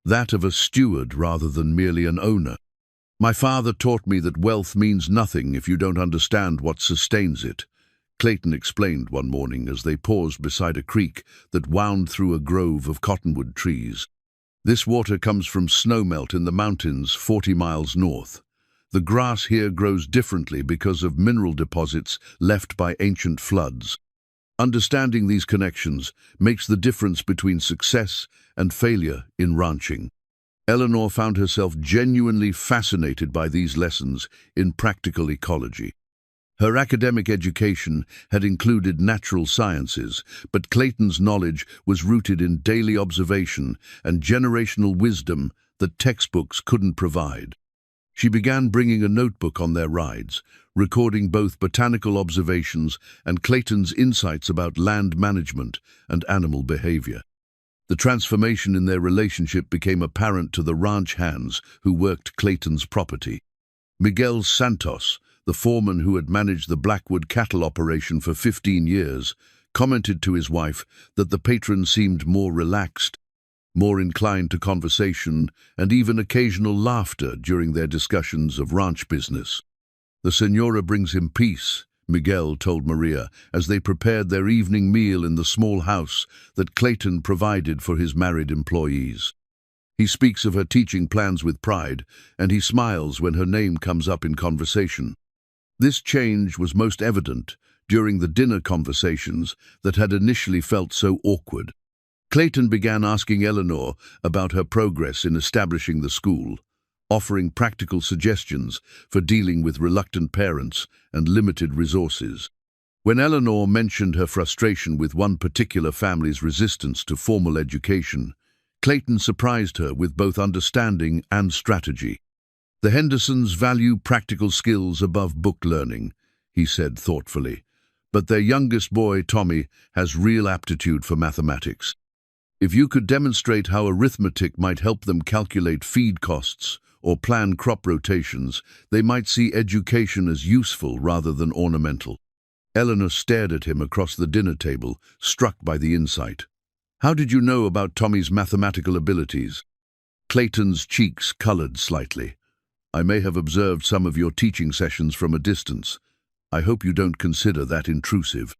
that of a steward rather than merely an owner. My father taught me that wealth means nothing if you don't understand what sustains it, Clayton explained one morning as they paused beside a creek that wound through a grove of cottonwood trees. This water comes from snowmelt in the mountains 40 miles north. The grass here grows differently because of mineral deposits left by ancient floods. Understanding these connections makes the difference between success and failure in ranching. Eleanor found herself genuinely fascinated by these lessons in practical ecology. Her academic education had included natural sciences, but Clayton's knowledge was rooted in daily observation and generational wisdom that textbooks couldn't provide. She began bringing a notebook on their rides, recording both botanical observations and Clayton's insights about land management and animal behavior. The transformation in their relationship became apparent to the ranch hands who worked Clayton's property. Miguel Santos, the foreman who had managed the Blackwood cattle operation for 15 years, commented to his wife that the patron seemed more relaxed, more inclined to conversation, and even occasional laughter during their discussions of ranch business. "The Senora brings him peace," Miguel told Maria as they prepared their evening meal in the small house that Clayton provided for his married employees. He speaks of her teaching plans with pride, and he smiles when her name comes up in conversation. This change was most evident during the dinner conversations that had initially felt so awkward. Clayton began asking Eleanor about her progress in establishing the school, offering practical suggestions for dealing with reluctant parents and limited resources. When Eleanor mentioned her frustration with one particular family's resistance to formal education, Clayton surprised her with both understanding and strategy. "The Hendersons value practical skills above book learning," he said thoughtfully, "but their youngest boy, Tommy, has real aptitude for mathematics. If you could demonstrate how arithmetic might help them calculate feed costs or plan crop rotations, they might see education as useful rather than ornamental." Eleanor stared at him across the dinner table, struck by the insight. "How did you know about Tommy's mathematical abilities?" Clayton's cheeks colored slightly. "I may have observed some of your teaching sessions from a distance. I hope you don't consider that intrusive."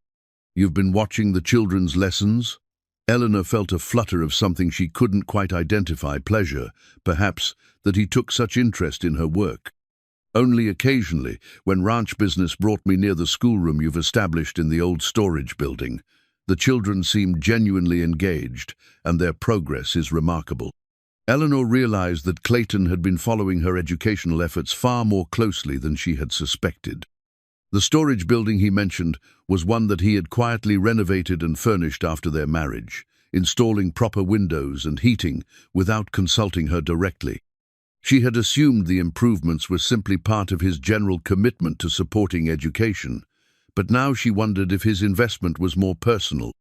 "You've been watching the children's lessons?" Eleanor felt a flutter of something she couldn't quite identify, pleasure, perhaps, that he took such interest in her work. "Only occasionally, when ranch business brought me near the schoolroom you've established in the old storage building. The children seem genuinely engaged, and their progress is remarkable." Eleanor realized that Clayton had been following her educational efforts far more closely than she had suspected. The storage building he mentioned was one that he had quietly renovated and furnished after their marriage, installing proper windows and heating without consulting her directly. She had assumed the improvements were simply part of his general commitment to supporting education, but now she wondered if his investment was more personal.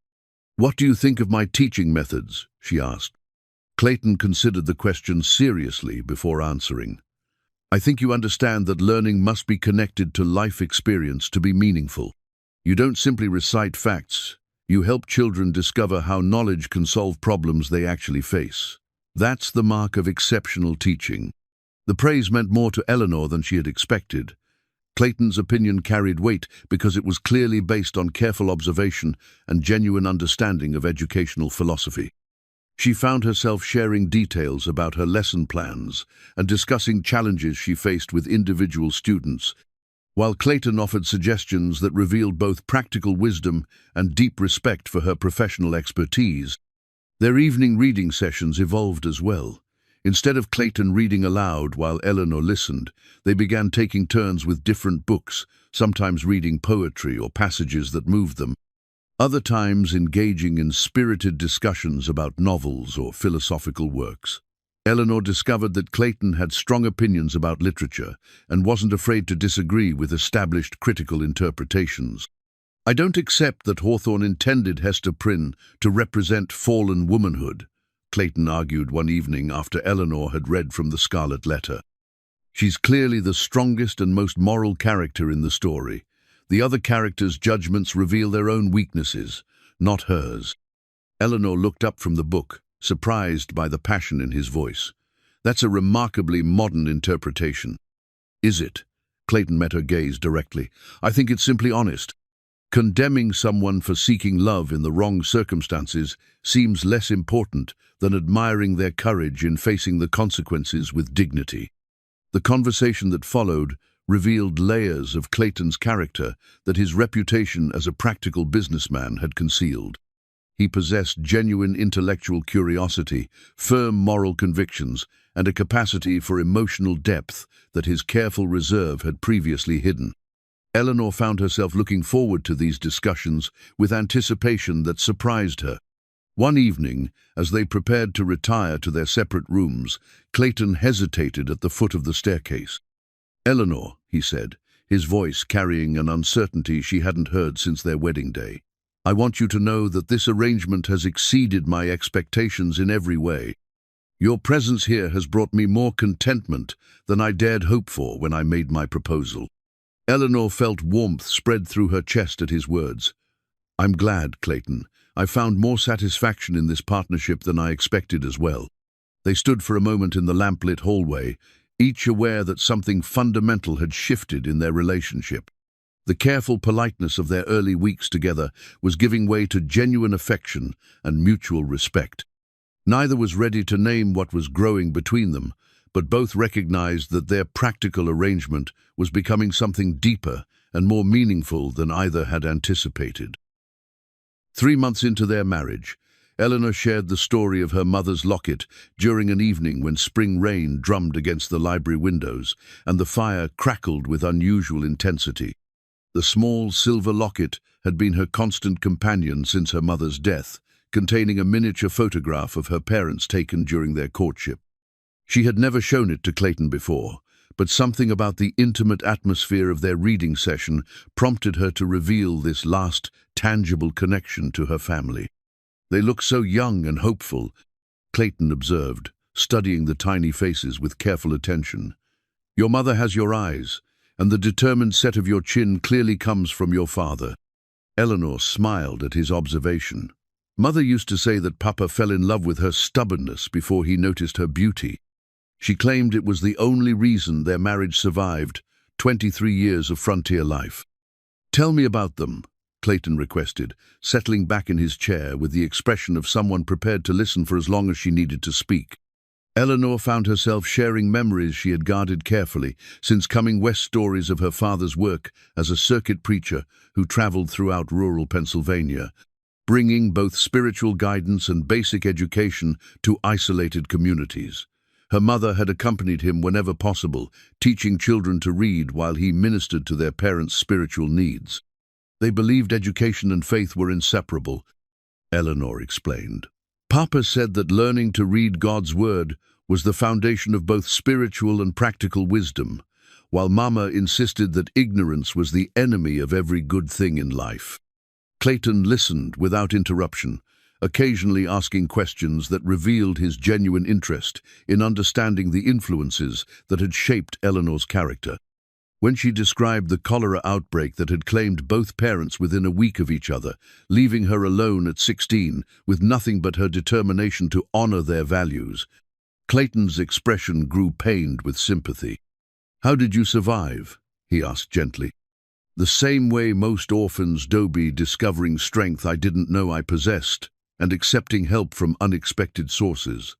"What do you think of my teaching methods?" she asked. Clayton considered the question seriously before answering. "I think you understand that learning must be connected to life experience to be meaningful. You don't simply recite facts. You help children discover how knowledge can solve problems they actually face. That's the mark of exceptional teaching." The praise meant more to Eleanor than she had expected. Clayton's opinion carried weight because it was clearly based on careful observation and genuine understanding of educational philosophy. She found herself sharing details about her lesson plans and discussing challenges she faced with individual students, while Clayton offered suggestions that revealed both practical wisdom and deep respect for her professional expertise. Their evening reading sessions evolved as well. Instead of Clayton reading aloud while Eleanor listened, they began taking turns with different books, sometimes reading poetry or passages that moved them, other times engaging in spirited discussions about novels or philosophical works. Eleanor discovered that Clayton had strong opinions about literature and wasn't afraid to disagree with established critical interpretations. "I don't accept that Hawthorne intended Hester Prynne to represent fallen womanhood," Clayton argued one evening after Eleanor had read from the Scarlet Letter. She's clearly the strongest and most moral character in the story. The other characters' judgments reveal their own weaknesses, not hers. Eleanor looked up from the book, surprised by the passion in his voice. That's a remarkably modern interpretation. Is it? Clayton met her gaze directly. I think it's simply honest. Condemning someone for seeking love in the wrong circumstances seems less important than admiring their courage in facing the consequences with dignity. The conversation that followed revealed layers of Clayton's character that his reputation as a practical businessman had concealed. He possessed genuine intellectual curiosity, firm moral convictions, and a capacity for emotional depth that his careful reserve had previously hidden. Eleanor found herself looking forward to these discussions with anticipation that surprised her. One evening, as they prepared to retire to their separate rooms, Clayton hesitated at the foot of the staircase. "Eleanor," he said, his voice carrying an uncertainty she hadn't heard since their wedding day, "I want you to know that this arrangement has exceeded my expectations in every way. Your presence here has brought me more contentment than I dared hope for when I made my proposal." Eleanor felt warmth spread through her chest at his words. "I'm glad, Clayton. I found more satisfaction in this partnership than I expected as well." They stood for a moment in the lamplit hallway, each aware that something fundamental had shifted in their relationship. The careful politeness of their early weeks together was giving way to genuine affection and mutual respect. Neither was ready to name what was growing between them, but both recognized that their practical arrangement was becoming something deeper and more meaningful than either had anticipated. 3 months into their marriage, Eleanor shared the story of her mother's locket during an evening when spring rain drummed against the library windows and the fire crackled with unusual intensity. The small silver locket had been her constant companion since her mother's death, containing a miniature photograph of her parents taken during their courtship. She had never shown it to Clayton before, but something about the intimate atmosphere of their reading session prompted her to reveal this last, tangible connection to her family. "They look so young and hopeful," Clayton observed, studying the tiny faces with careful attention. "Your mother has your eyes, and the determined set of your chin clearly comes from your father." Eleanor smiled at his observation. "Mother used to say that Papa fell in love with her stubbornness before he noticed her beauty. She claimed it was the only reason their marriage survived 23 years of frontier life." "Tell me about them," Clayton requested, settling back in his chair with the expression of someone prepared to listen for as long as she needed to speak. Eleanor found herself sharing memories she had guarded carefully since coming west, stories of her father's work as a circuit preacher who traveled throughout rural Pennsylvania, bringing both spiritual guidance and basic education to isolated communities. Her mother had accompanied him whenever possible, teaching children to read while he ministered to their parents' spiritual needs. They believed education and faith were inseparable, Eleanor explained. "Papa said that learning to read God's Word was the foundation of both spiritual and practical wisdom, while Mama insisted that ignorance was the enemy of every good thing in life." Clayton listened without interruption, occasionally asking questions that revealed his genuine interest in understanding the influences that had shaped Eleanor's character. When she described the cholera outbreak that had claimed both parents within a week of each other, leaving her alone at 16 with nothing but her determination to honor their values, Clayton's expression grew pained with sympathy. "How did you survive?" he asked gently. "The same way most orphans do, discovering strength I didn't know I possessed and accepting help from unexpected sources."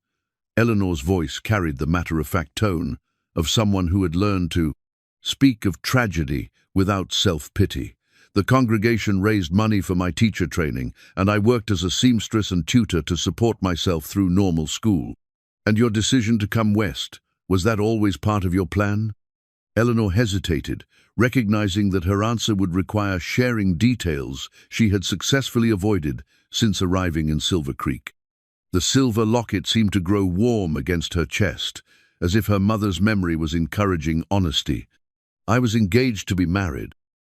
Eleanor's voice carried the matter-of-fact tone of someone who had learned to speak of tragedy without self-pity. "The congregation raised money for my teacher training, and I worked as a seamstress and tutor to support myself through normal school." "And your decision to come west, was that always part of your plan?" Eleanor hesitated, recognizing that her answer would require sharing details she had successfully avoided since arriving in Silver Creek. The silver locket seemed to grow warm against her chest, as if her mother's memory was encouraging honesty. "I was engaged to be married,"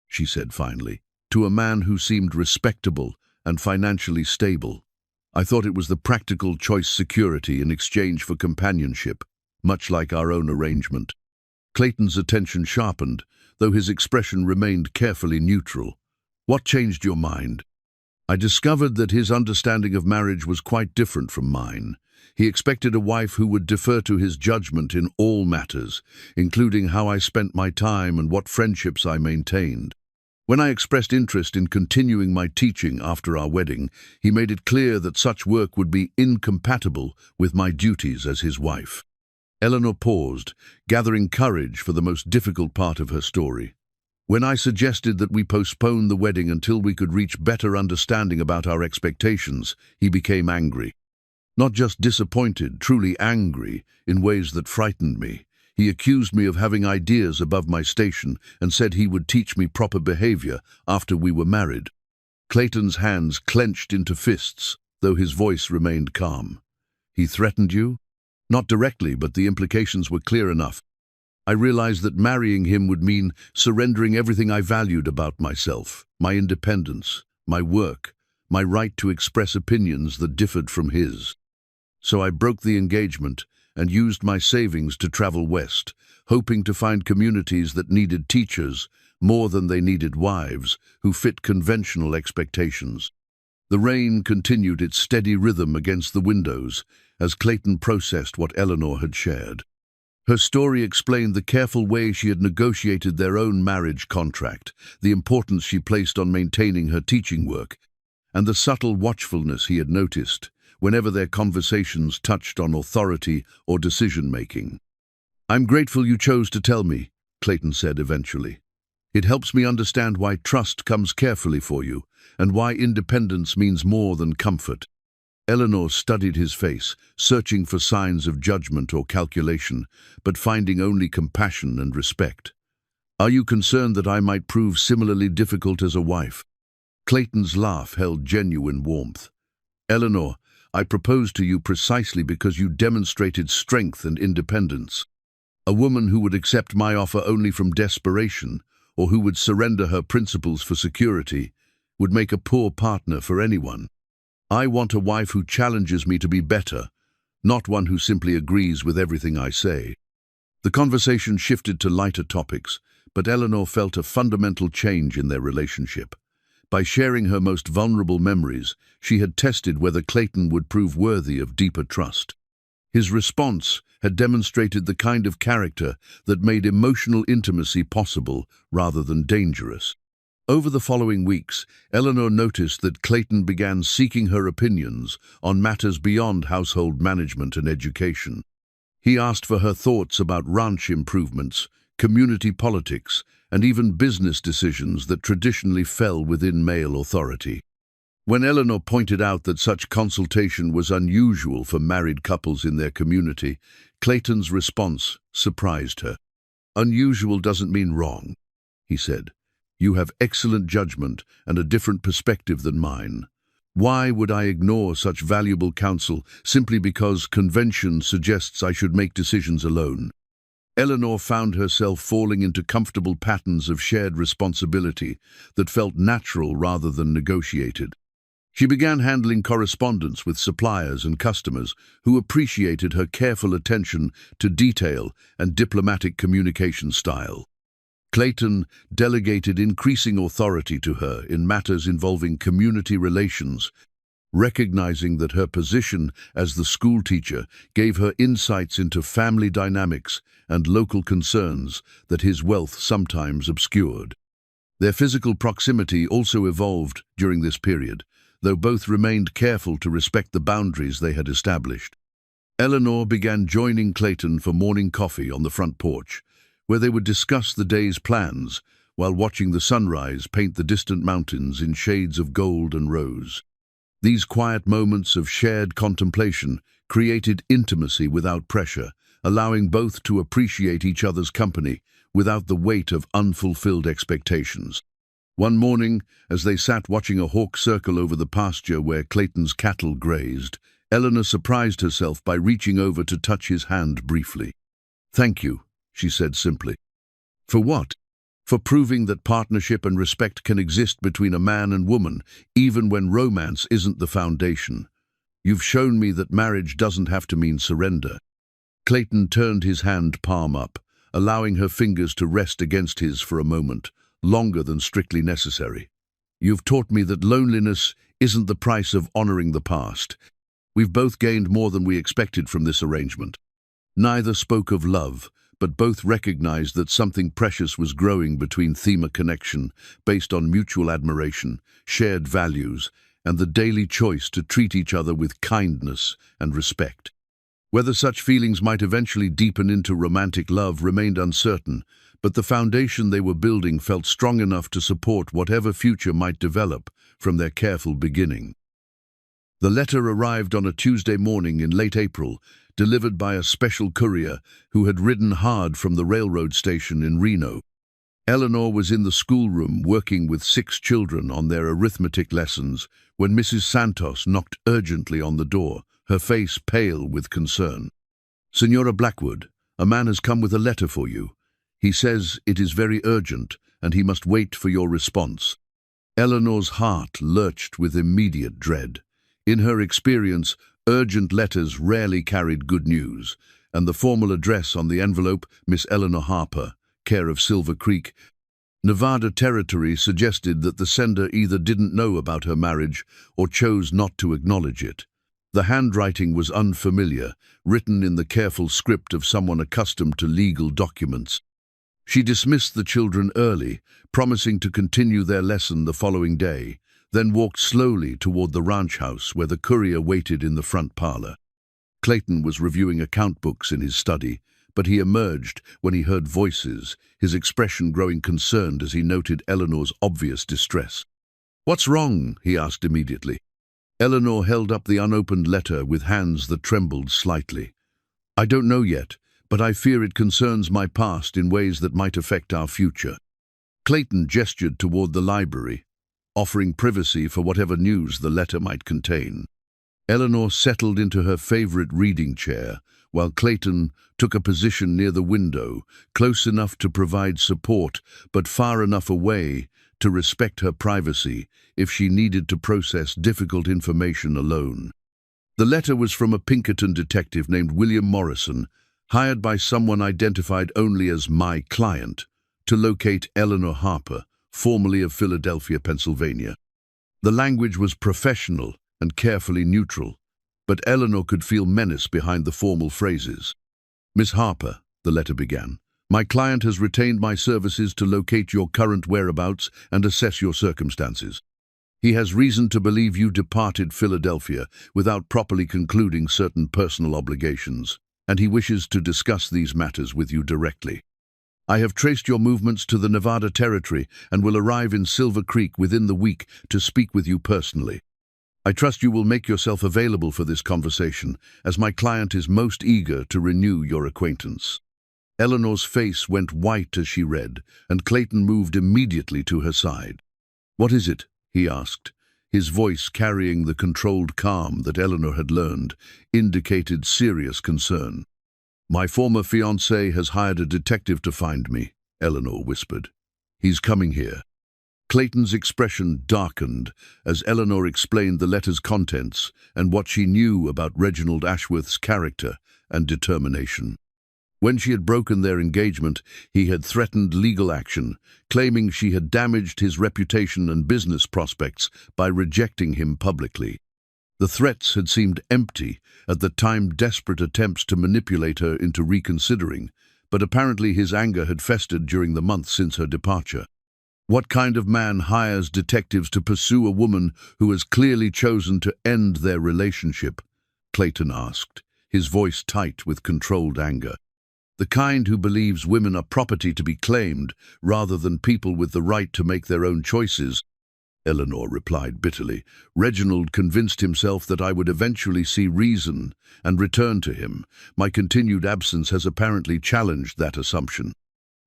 she said finally, "to a man who seemed respectable and financially stable. I thought it was the practical choice security in exchange for companionship, much like our own arrangement. Clayton's attention sharpened, though his expression remained carefully neutral. What changed your mind? I discovered that his understanding of marriage was quite different from mine. He expected a wife who would defer to his judgment in all matters, including how I spent my time and what friendships I maintained. When I expressed interest in continuing my teaching after our wedding, he made it clear that such work would be incompatible with my duties as his wife. Eleanor paused, gathering courage for the most difficult part of her story. When I suggested that we postpone the wedding until we could reach better understanding about our expectations, he became angry. Not just disappointed, truly angry, in ways that frightened me. He accused me of having ideas above my station and said he would teach me proper behavior after we were married. Clayton's hands clenched into fists, though his voice remained calm. He threatened you? Not directly, but the implications were clear enough. I realized that marrying him would mean surrendering everything I valued about myself, my independence, my work, my right to express opinions that differed from his. So I broke the engagement and used my savings to travel west, hoping to find communities that needed teachers more than they needed wives who fit conventional expectations. The rain continued its steady rhythm against the windows as Clayton processed what Eleanor had shared. Her story explained the careful way she had negotiated their own marriage contract, the importance she placed on maintaining her teaching work, and the subtle watchfulness he had noticed whenever their conversations touched on authority or decision-making. "I'm grateful you chose to tell me," Clayton said eventually. "It helps me understand why trust comes carefully for you, and why independence means more than comfort." Eleanor studied his face, searching for signs of judgment or calculation, but finding only compassion and respect. "Are you concerned that I might prove similarly difficult as a wife?" Clayton's laugh held genuine warmth. "Eleanor, I proposed to you precisely because you demonstrated strength and independence. A woman who would accept my offer only from desperation, or who would surrender her principles for security, would make a poor partner for anyone. I want a wife who challenges me to be better, not one who simply agrees with everything I say." The conversation shifted to lighter topics, but Eleanor felt a fundamental change in their relationship. By sharing her most vulnerable memories, she had tested whether Clayton would prove worthy of deeper trust. His response had demonstrated the kind of character that made emotional intimacy possible rather than dangerous. Over the following weeks, Eleanor noticed that Clayton began seeking her opinions on matters beyond household management and education. He asked for her thoughts about ranch improvements, community politics, and even business decisions that traditionally fell within male authority. When Eleanor pointed out that such consultation was unusual for married couples in their community, Clayton's response surprised her. "Unusual doesn't mean wrong," he said. "You have excellent judgment and a different perspective than mine. Why would I ignore such valuable counsel simply because convention suggests I should make decisions alone?" Eleanor found herself falling into comfortable patterns of shared responsibility that felt natural rather than negotiated. She began handling correspondence with suppliers and customers who appreciated her careful attention to detail and diplomatic communication style. Clayton delegated increasing authority to her in matters involving community relations, recognizing that her position as the school teacher gave her insights into family dynamics and local concerns that his wealth sometimes obscured. Their physical proximity also evolved during this period, though both remained careful to respect the boundaries they had established. Eleanor began joining Clayton for morning coffee on the front porch, where they would discuss the day's plans while watching the sunrise paint the distant mountains in shades of gold and rose. These quiet moments of shared contemplation created intimacy without pressure, allowing both to appreciate each other's company without the weight of unfulfilled expectations. One morning, as they sat watching a hawk circle over the pasture where Clayton's cattle grazed, Eleanor surprised herself by reaching over to touch his hand briefly. "Thank you," she said simply. "For what?" "For proving that partnership and respect can exist between a man and woman, even when romance isn't the foundation." You've shown me that marriage doesn't have to mean surrender." Clayton turned his hand palm up, allowing her fingers to rest against his for a moment, longer than strictly necessary. "You've taught me that loneliness isn't the price of honoring the past. We've both gained more than we expected from this arrangement." Neither spoke of love, but both recognized that something precious was growing between them, a connection based on mutual admiration, shared values, and the daily choice to treat each other with kindness and respect. Whether such feelings might eventually deepen into romantic love remained uncertain, but the foundation they were building felt strong enough to support whatever future might develop from their careful beginning. The letter arrived on a Tuesday morning in late April, delivered by a special courier who had ridden hard from the railroad station in Reno. Eleanor was in the schoolroom working with 6 children on their arithmetic lessons when Mrs. Santos knocked urgently on the door, her face pale with concern. "Senora Blackwood, a man has come with a letter for you. He says it is very urgent and he must wait for your response." Eleanor's heart lurched with immediate dread. In her experience, urgent letters rarely carried good news, and the formal address on the envelope, Miss Eleanor Harper, care of Silver Creek, Nevada Territory, suggested that the sender either didn't know about her marriage or chose not to acknowledge it. The handwriting was unfamiliar, written in the careful script of someone accustomed to legal documents. She dismissed the children early, promising to continue their lesson the following day, then walked slowly toward the ranch house where the courier waited in the front parlor. Clayton was reviewing account books in his study, but he emerged when he heard voices, his expression growing concerned as he noted Eleanor's obvious distress. "What's wrong?" he asked immediately. Eleanor held up the unopened letter with hands that trembled slightly. "I don't know yet, but I fear it concerns my past in ways that might affect our future." Clayton gestured toward the library, offering privacy for whatever news the letter might contain. Eleanor settled into her favorite reading chair, while Clayton took a position near the window, close enough to provide support, but far enough away to respect her privacy if she needed to process difficult information alone. The letter was from a Pinkerton detective named William Morrison, hired by someone identified only as "my client," to locate Eleanor Harper, formerly of Philadelphia, Pennsylvania. The language was professional and carefully neutral, but Eleanor could feel menace behind the formal phrases. "Miss Harper," the letter began, "my client has retained my services to locate your current whereabouts and assess your circumstances. He has reason to believe you departed Philadelphia without properly concluding certain personal obligations, and he wishes to discuss these matters with you directly. I have traced your movements to the Nevada Territory and will arrive in Silver Creek within the week to speak with you personally. I trust you will make yourself available for this conversation, as my client is most eager to renew your acquaintance." Eleanor's face went white as she read, and Clayton moved immediately to her side. "What is it?" he asked. His voice, carrying the controlled calm that Eleanor had learned, indicated serious concern. "My former fiancé has hired a detective to find me," Eleanor whispered. "He's coming here." Clayton's expression darkened as Eleanor explained the letter's contents and what she knew about Reginald Ashworth's character and determination. When she had broken their engagement, he had threatened legal action, claiming she had damaged his reputation and business prospects by rejecting him publicly. The threats had seemed empty, at the time desperate attempts to manipulate her into reconsidering, but apparently his anger had festered during the months since her departure. "What kind of man hires detectives to pursue a woman who has clearly chosen to end their relationship?" Clayton asked, his voice tight with controlled anger. "The kind who believes women are property to be claimed, rather than people with the right to make their own choices," Eleanor replied bitterly. "Reginald convinced himself that I would eventually see reason and return to him. My continued absence has apparently challenged that assumption."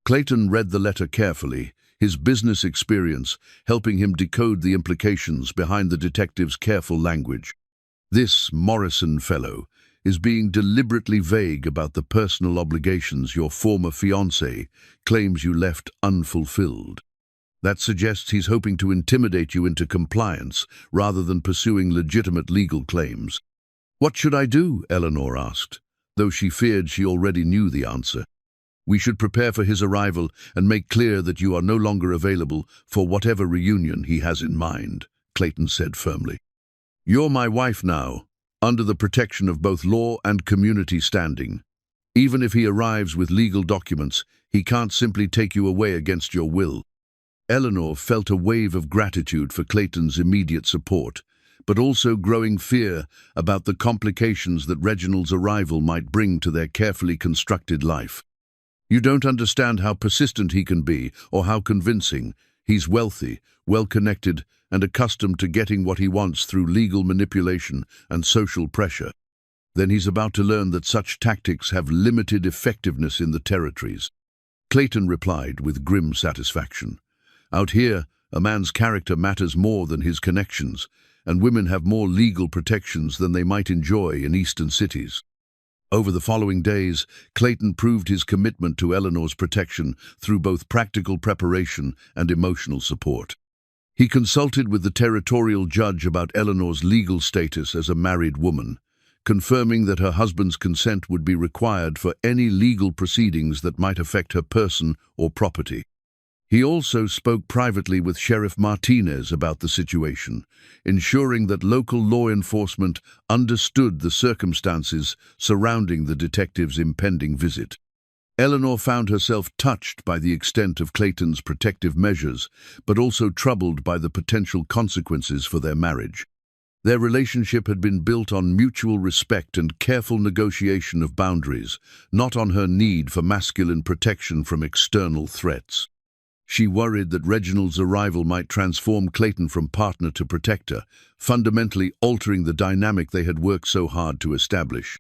Clayton read the letter carefully, his business experience helping him decode the implications behind the detective's careful language. "This Morrison fellow is being deliberately vague about the personal obligations your former fiancé claims you left unfulfilled. That suggests he's hoping to intimidate you into compliance rather than pursuing legitimate legal claims." "What should I do?" Eleanor asked, though she feared she already knew the answer. "We should prepare for his arrival and make clear that you are no longer available for whatever reunion he has in mind," Clayton said firmly. "You're my wife now, under the protection of both law and community standing. Even if he arrives with legal documents, he can't simply take you away against your will." Eleanor felt a wave of gratitude for Clayton's immediate support, but also growing fear about the complications that Reginald's arrival might bring to their carefully constructed life. "You don't understand how persistent he can be, or how convincing. He's wealthy, well-connected, and accustomed to getting what he wants through legal manipulation and social pressure. Then he's about to learn that such tactics have limited effectiveness in the territories." Clayton replied with grim satisfaction. "Out here, a man's character matters more than his connections, and women have more legal protections than they might enjoy in eastern cities." Over the following days, Clayton proved his commitment to Eleanor's protection through both practical preparation and emotional support. He consulted with the territorial judge about Eleanor's legal status as a married woman, confirming that her husband's consent would be required for any legal proceedings that might affect her person or property. He also spoke privately with Sheriff Martinez about the situation, ensuring that local law enforcement understood the circumstances surrounding the detective's impending visit. Eleanor found herself touched by the extent of Clayton's protective measures, but also troubled by the potential consequences for their marriage. Their relationship had been built on mutual respect and careful negotiation of boundaries, not on her need for masculine protection from external threats. She worried that Reginald's arrival might transform Clayton from partner to protector, fundamentally altering the dynamic they had worked so hard to establish.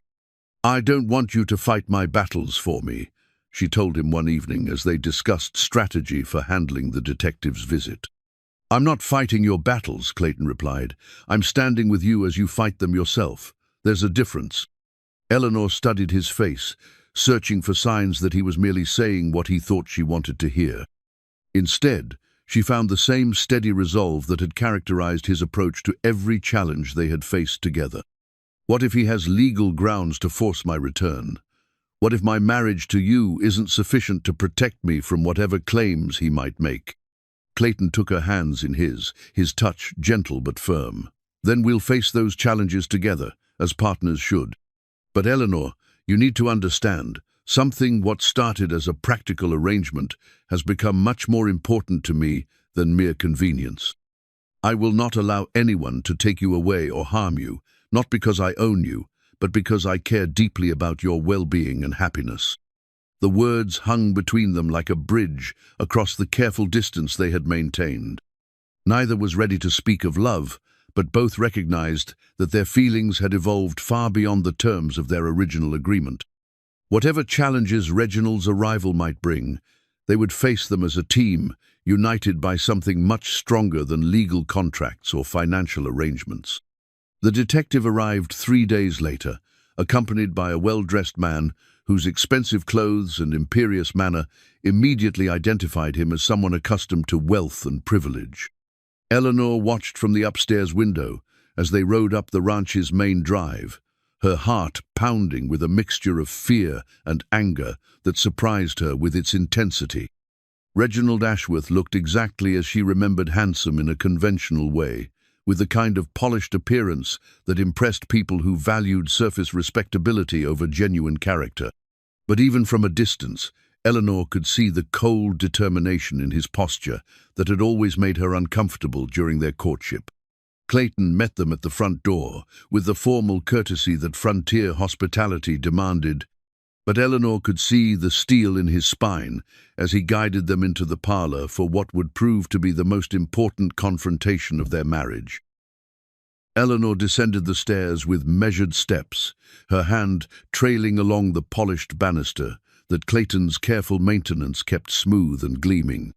"I don't want you to fight my battles for me," she told him one evening as they discussed strategy for handling the detective's visit. "I'm not fighting your battles," Clayton replied. "I'm standing with you as you fight them yourself. There's a difference." Eleanor studied his face, searching for signs that he was merely saying what he thought she wanted to hear. Instead, she found the same steady resolve that had characterized his approach to every challenge they had faced together. "What if he has legal grounds to force my return? What if my marriage to you isn't sufficient to protect me from whatever claims he might make?" Clayton took her hands in his touch gentle but firm. "Then we'll face those challenges together, as partners should. But Eleanor, you need to understand, what started as a practical arrangement has become much more important to me than mere convenience. I will not allow anyone to take you away or harm you, not because I own you, but because I care deeply about your well-being and happiness." The words hung between them like a bridge across the careful distance they had maintained. Neither was ready to speak of love, but both recognized that their feelings had evolved far beyond the terms of their original agreement. Whatever challenges Reginald's arrival might bring, they would face them as a team, united by something much stronger than legal contracts or financial arrangements. The detective arrived 3 days later, accompanied by a well-dressed man whose expensive clothes and imperious manner immediately identified him as someone accustomed to wealth and privilege. Eleanor watched from the upstairs window as they rode up the ranch's main drive, her heart pounding with a mixture of fear and anger that surprised her with its intensity. Reginald Ashworth looked exactly as she remembered, handsome in a conventional way, with the kind of polished appearance that impressed people who valued surface respectability over genuine character. But even from a distance, Eleanor could see the cold determination in his posture that had always made her uncomfortable during their courtship. Clayton met them at the front door with the formal courtesy that frontier hospitality demanded, but Eleanor could see the steel in his spine as he guided them into the parlor for what would prove to be the most important confrontation of their marriage. Eleanor descended the stairs with measured steps, her hand trailing along the polished banister that Clayton's careful maintenance kept smooth and gleaming.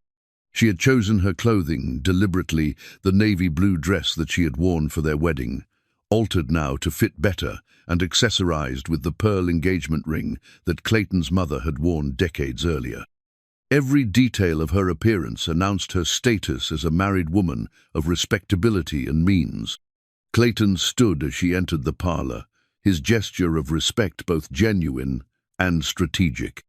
She had chosen her clothing deliberately, the navy blue dress that she had worn for their wedding, altered now to fit better and accessorized with the pearl engagement ring that Clayton's mother had worn decades earlier. Every detail of her appearance announced her status as a married woman of respectability and means. Clayton stood as she entered the parlor, his gesture of respect both genuine and strategic.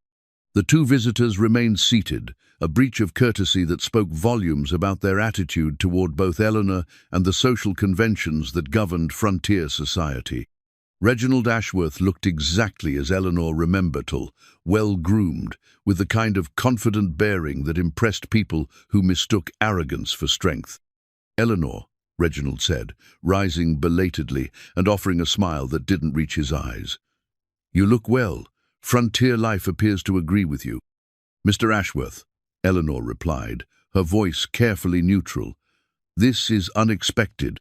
The two visitors remained seated, a breach of courtesy that spoke volumes about their attitude toward both Eleanor and the social conventions that governed frontier society. Reginald Ashworth looked exactly as Eleanor remembered, well-groomed, with the kind of confident bearing that impressed people who mistook arrogance for strength. "Eleanor," Reginald said, rising belatedly and offering a smile that didn't reach his eyes. "You look well. Frontier life appears to agree with you." "Mr. Ashworth," Eleanor replied, her voice carefully neutral, "this is unexpected."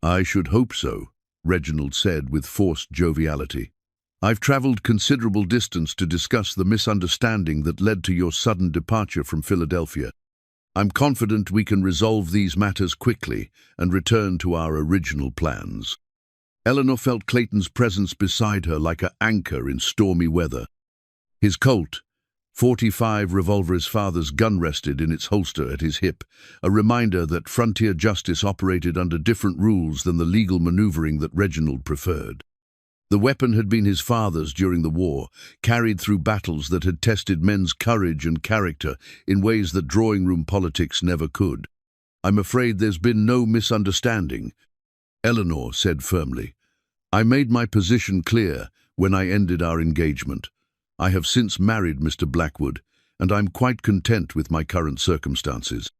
"I should hope so," Reginald said with forced joviality. "I've traveled considerable distance to discuss the misunderstanding that led to your sudden departure from Philadelphia. I'm confident we can resolve these matters quickly and return to our original plans." Eleanor felt Clayton's presence beside her like an anchor in stormy weather. His Colt .45 revolver, his father's gun, rested in its holster at his hip, a reminder that frontier justice operated under different rules than the legal maneuvering that Reginald preferred. The weapon had been his father's during the war, carried through battles that had tested men's courage and character in ways that drawing-room politics never could. "I'm afraid there's been no misunderstanding," Eleanor said firmly. "I made my position clear when I ended our engagement. I have since married Mr. Blackwood, and I'm quite content with my current circumstances."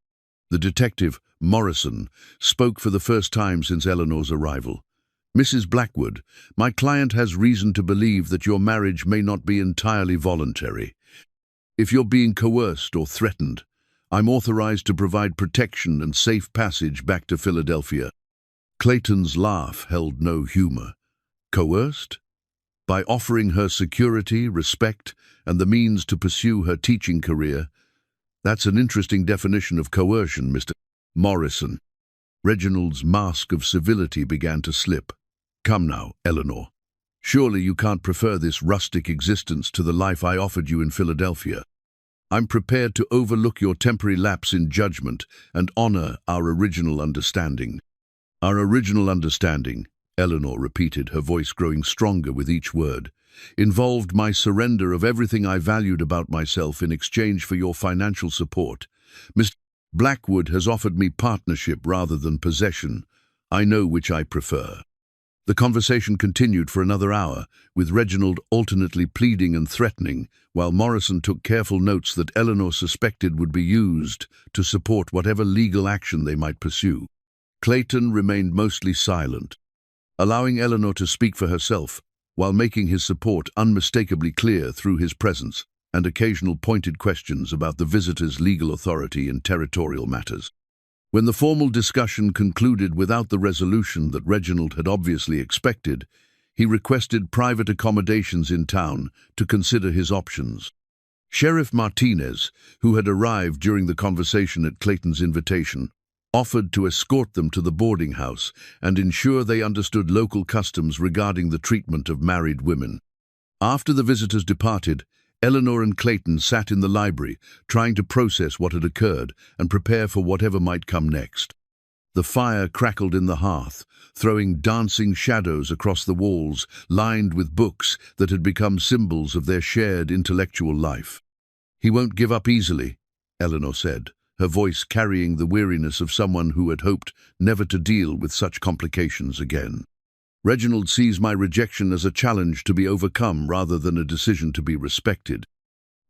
The detective, Morrison, spoke for the first time since Eleanor's arrival. "Mrs. Blackwood, my client has reason to believe that your marriage may not be entirely voluntary. If you're being coerced or threatened, I'm authorized to provide protection and safe passage back to Philadelphia." Clayton's laugh held no humor. "Coerced? By offering her security, respect, and the means to pursue her teaching career? That's an interesting definition of coercion, Mr. Morrison." Reginald's mask of civility began to slip. "Come now, Eleanor. Surely you can't prefer this rustic existence to the life I offered you in Philadelphia. I'm prepared to overlook your temporary lapse in judgment and honor our original understanding." "Our original understanding," Eleanor repeated, her voice growing stronger with each word, "involved my surrender of everything I valued about myself in exchange for your financial support. Mr. Blackwood has offered me partnership rather than possession. I know which I prefer." The conversation continued for another hour, with Reginald alternately pleading and threatening, while Morrison took careful notes that Eleanor suspected would be used to support whatever legal action they might pursue. Clayton remained mostly silent, allowing Eleanor to speak for herself, while making his support unmistakably clear through his presence and occasional pointed questions about the visitor's legal authority in territorial matters. When the formal discussion concluded without the resolution that Reginald had obviously expected, he requested private accommodations in town to consider his options. Sheriff Martinez, who had arrived during the conversation at Clayton's invitation, offered to escort them to the boarding house and ensure they understood local customs regarding the treatment of married women. After the visitors departed, Eleanor and Clayton sat in the library, trying to process what had occurred and prepare for whatever might come next. The fire crackled in the hearth, throwing dancing shadows across the walls, lined with books that had become symbols of their shared intellectual life. "He won't give up easily," Eleanor said, her voice carrying the weariness of someone who had hoped never to deal with such complications again. "Reginald sees my rejection as a challenge to be overcome rather than a decision to be respected."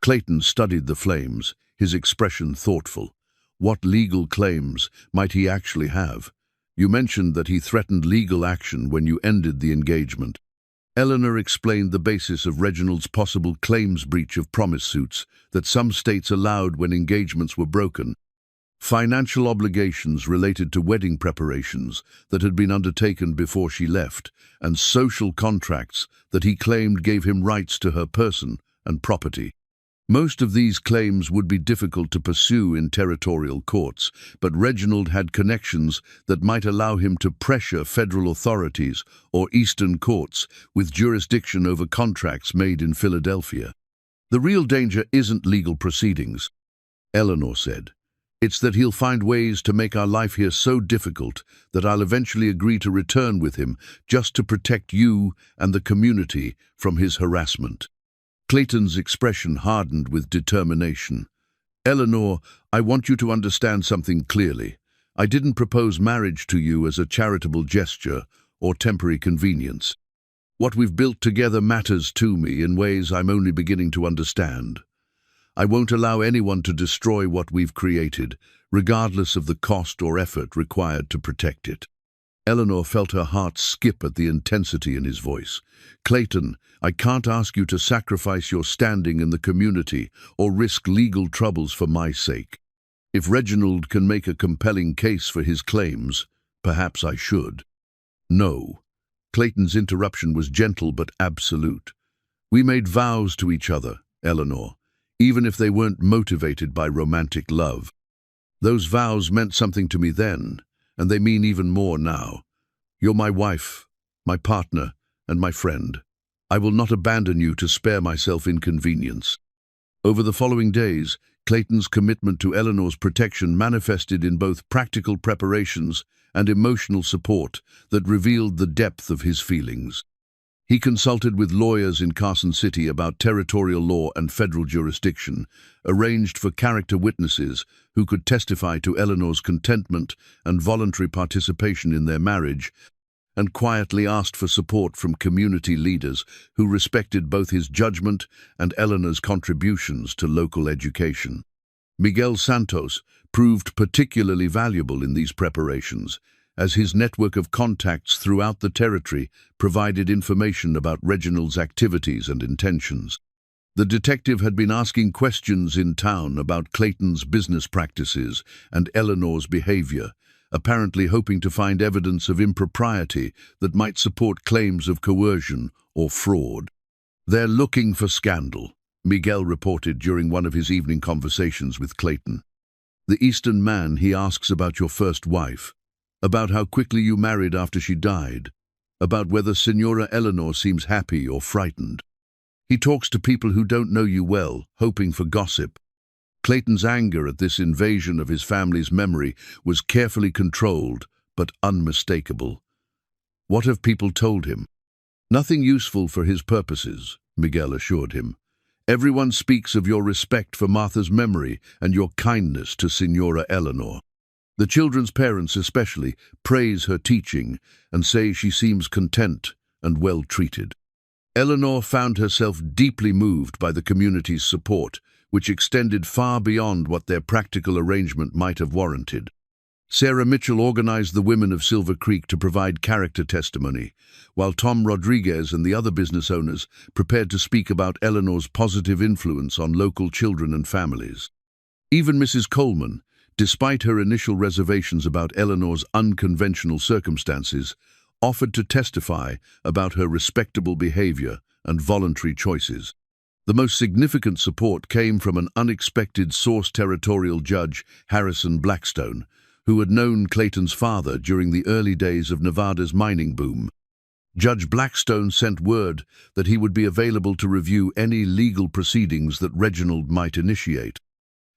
Clayton studied the flames, his expression thoughtful. What legal claims might he actually have? "You mentioned that he threatened legal action when you ended the engagement." Eleanor explained the basis of Reginald's possible claims breach of promise suits that some states allowed when engagements were broken. Financial obligations related to wedding preparations that had been undertaken before she left, and social contracts that he claimed gave him rights to her person and property. Most of these claims would be difficult to pursue in territorial courts, but Reginald had connections that might allow him to pressure federal authorities or eastern courts with jurisdiction over contracts made in Philadelphia. "The real danger isn't legal proceedings," Eleanor said. It's that he'll find ways to make our life here so difficult that I'll eventually agree to return with him just to protect you and the community from his harassment." Clayton's expression hardened with determination. "Eleanor, I want you to understand something clearly. I didn't propose marriage to you as a charitable gesture or temporary convenience. What we've built together matters to me in ways I'm only beginning to understand. I won't allow anyone to destroy what we've created, regardless of the cost or effort required to protect it." Eleanor felt her heart skip at the intensity in his voice. "Clayton, I can't ask you to sacrifice your standing in the community or risk legal troubles for my sake. If Reginald can make a compelling case for his claims, perhaps I should." "No." Clayton's interruption was gentle but absolute. "We made vows to each other, Eleanor, even if they weren't motivated by romantic love. Those vows meant something to me then, and they mean even more now. You're my wife, my partner, and my friend. I will not abandon you to spare myself inconvenience." Over the following days, Clayton's commitment to Eleanor's protection manifested in both practical preparations and emotional support that revealed the depth of his feelings. He consulted with lawyers in Carson City about territorial law and federal jurisdiction, arranged for character witnesses who could testify to Eleanor's contentment and voluntary participation in their marriage, and quietly asked for support from community leaders who respected both his judgment and Eleanor's contributions to local education. Miguel Santos proved particularly valuable in these preparations, as his network of contacts throughout the territory provided information about Reginald's activities and intentions. The detective had been asking questions in town about Clayton's business practices and Eleanor's behavior, apparently hoping to find evidence of impropriety that might support claims of coercion or fraud. "They're looking for scandal," Miguel reported during one of his evening conversations with Clayton. "The Eastern man, he asks about your first wife, about how quickly you married after she died, about whether Senora Eleanor seems happy or frightened. He talks to people who don't know you well, hoping for gossip." Clayton's anger at this invasion of his family's memory was carefully controlled, but unmistakable. "What have people told him?" "Nothing useful for his purposes," Miguel assured him. "Everyone speaks of your respect for Martha's memory and your kindness to Senora Eleanor. The children's parents especially praise her teaching and say she seems content and well treated." Eleanor found herself deeply moved by the community's support, which extended far beyond what their practical arrangement might have warranted. Sarah Mitchell organized the women of Silver Creek to provide character testimony, while Tom Rodriguez and the other business owners prepared to speak about Eleanor's positive influence on local children and families. Even Mrs. Coleman, despite her initial reservations about Eleanor's unconventional circumstances, offered to testify about her respectable behavior and voluntary choices. The most significant support came from an unexpected source territorial judge, Harrison Blackstone, who had known Clayton's father during the early days of Nevada's mining boom. Judge Blackstone sent word that he would be available to review any legal proceedings that Reginald might initiate,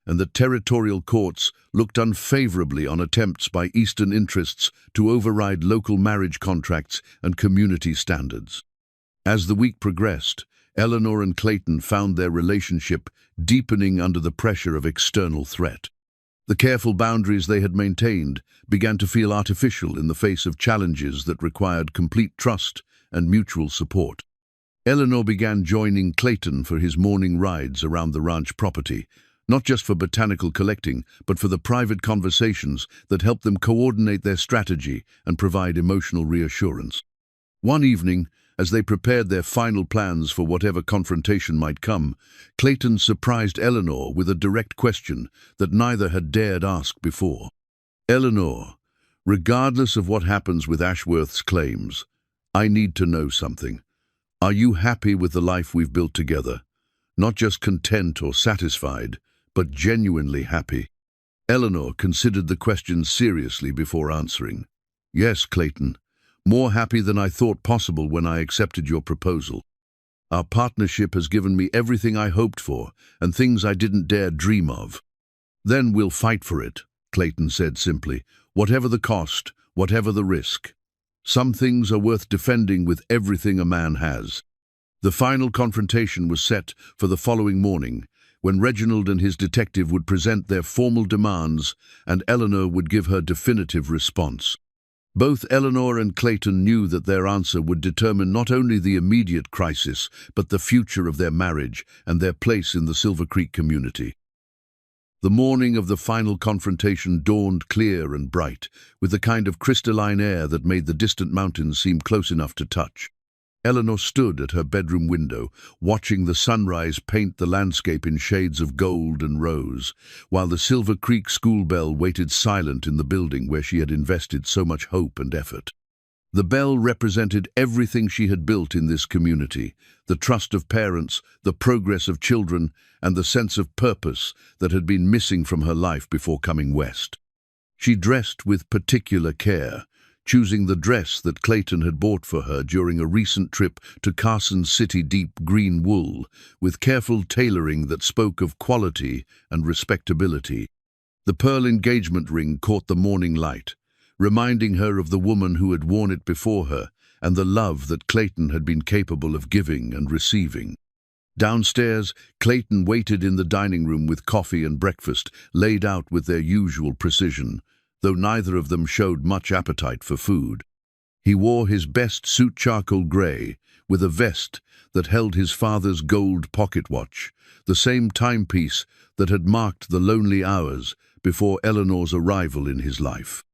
and that territorial courts looked unfavorably on attempts by Eastern interests to override local marriage contracts and community standards. As the week progressed, Eleanor and Clayton found their relationship deepening under the pressure of external threat. The careful boundaries they had maintained began to feel artificial in the face of challenges that required complete trust and mutual support. Eleanor began joining Clayton for his morning rides around the ranch property, not just for botanical collecting, but for the private conversations that helped them coordinate their strategy and provide emotional reassurance. One evening, as they prepared their final plans for whatever confrontation might come, Clayton surprised Eleanor with a direct question that neither had dared ask before. "Eleanor, regardless of what happens with Ashworth's claims, I need to know something. Are you happy with the life we've built together? Not just content or satisfied, but genuinely happy?" Eleanor considered the question seriously before answering. "Yes, Clayton. More happy than I thought possible when I accepted your proposal. Our partnership has given me everything I hoped for and things I didn't dare dream of. Then we'll fight for it, Clayton said simply. Whatever the cost, whatever the risk. Some things are worth defending with everything a man has. The final confrontation was set for the following morning, when Reginald and his detective would present their formal demands and Eleanor would give her definitive response. Both Eleanor and Clayton knew that their answer would determine not only the immediate crisis, but the future of their marriage and their place in the Silver Creek community. The morning of the final confrontation dawned clear and bright, with the kind of crystalline air that made the distant mountains seem close enough to touch. Eleanor stood at her bedroom window, watching the sunrise paint the landscape in shades of gold and rose, while the Silver Creek school bell waited silent in the building where she had invested so much hope and effort. The bell represented everything she had built in this community, the trust of parents, the progress of children, and the sense of purpose that had been missing from her life before coming west. She dressed with particular care, choosing the dress that Clayton had bought for her during a recent trip to Carson's City deep green wool, with careful tailoring that spoke of quality and respectability. The pearl engagement ring caught the morning light, reminding her of the woman who had worn it before her and the love that Clayton had been capable of giving and receiving. Downstairs, Clayton waited in the dining room with coffee and breakfast laid out with their usual precision, though neither of them showed much appetite for food. He wore his best suit charcoal grey, with a vest that held his father's gold pocket watch, the same timepiece that had marked the lonely hours before Eleanor's arrival in his life.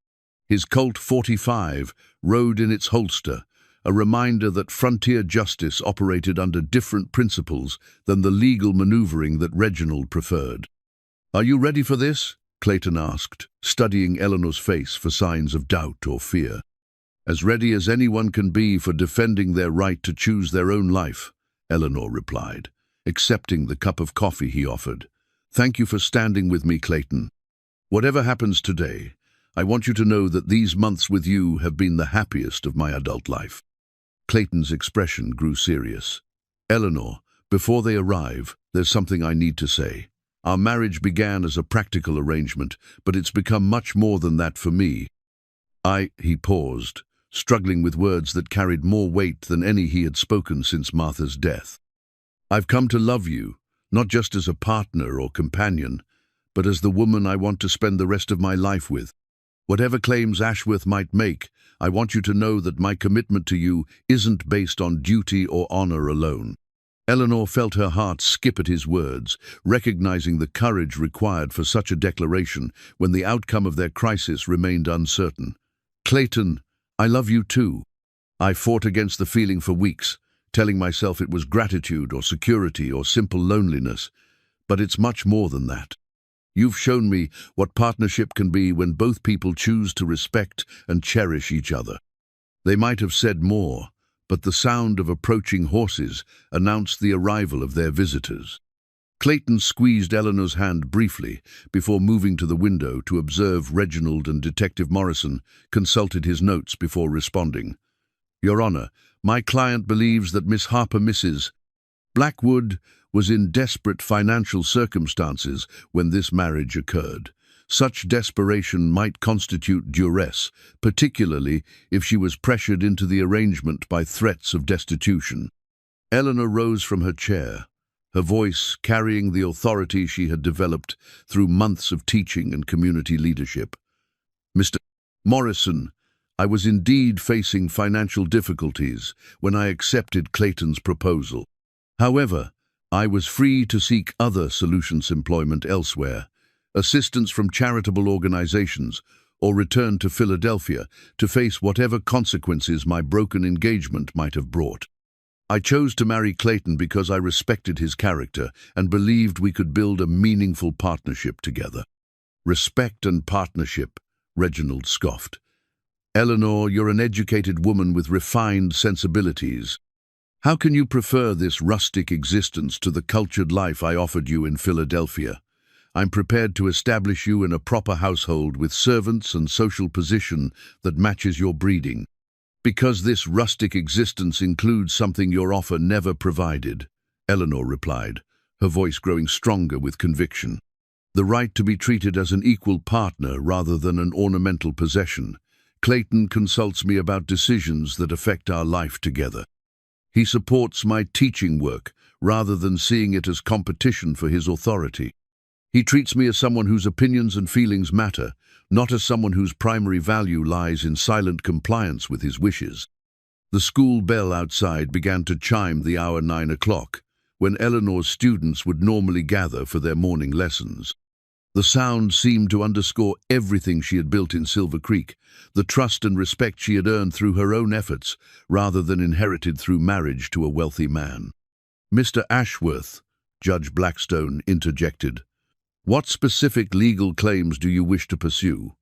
His Colt .45 rode in its holster, a reminder that frontier justice operated under different principles than the legal maneuvering that Reginald preferred. "Are you ready for this?" Clayton asked, studying Eleanor's face for signs of doubt or fear. "As ready as anyone can be for defending their right to choose their own life," Eleanor replied, accepting the cup of coffee he offered. "Thank you for standing with me, Clayton. Whatever happens today, I want you to know that these months with you have been the happiest of my adult life." Clayton's expression grew serious. "Eleanor, before they arrive, there's something I need to say. Our marriage began as a practical arrangement, but it's become much more than that for me. He paused, struggling with words that carried more weight than any he had spoken since Martha's death. "I've come to love you, not just as a partner or companion, but as the woman I want to spend the rest of my life with. Whatever claims Ashworth might make, I want you to know that my commitment to you isn't based on duty or honor alone." Eleanor felt her heart skip at his words, recognizing the courage required for such a declaration when the outcome of their crisis remained uncertain. "Clayton, I love you too. I fought against the feeling for weeks, telling myself it was gratitude or security or simple loneliness, but it's much more than that. You've shown me what partnership can be when both people choose to respect and cherish each other." They might have said more, but the sound of approaching horses announced the arrival of their visitors. Clayton squeezed Eleanor's hand briefly before moving to the window to observe Reginald, and Detective Morrison consulted his notes before responding. "Your Honor, my client believes that Miss Harper, Mrs. Blackwood, was in desperate financial circumstances when this marriage occurred. Such desperation might constitute duress, particularly if she was pressured into the arrangement by threats of destitution." Eleanor rose from her chair, her voice carrying the authority she had developed through months of teaching and community leadership. "Mr. Morrison, I was indeed facing financial difficulties when I accepted Clayton's proposal. However, I was free to seek other solutions employment elsewhere, assistance from charitable organizations, or return to Philadelphia to face whatever consequences my broken engagement might have brought. I chose to marry Clayton because I respected his character and believed we could build a meaningful partnership together." "Respect and partnership," Reginald scoffed. "Eleanor, you're an educated woman with refined sensibilities. How can you prefer this rustic existence to the cultured life I offered you in Philadelphia? I'm prepared to establish you in a proper household with servants and social position that matches your breeding. Because this rustic existence includes something your offer never provided," Eleanor replied, her voice growing stronger with conviction. The right to be treated as an equal partner rather than an ornamental possession. Clayton consults me about decisions that affect our life together. He supports my teaching work rather than seeing it as competition for his authority. He treats me as someone whose opinions and feelings matter, not as someone whose primary value lies in silent compliance with his wishes. The school bell outside began to chime the hour 9 o'clock, when Eleanor's students would normally gather for their morning lessons. The sound seemed to underscore everything she had built in Silver Creek, the trust and respect she had earned through her own efforts, rather than inherited through marriage to a wealthy man. "Mr. Ashworth," Judge Blackstone interjected, "what specific legal claims do you wish to pursue?"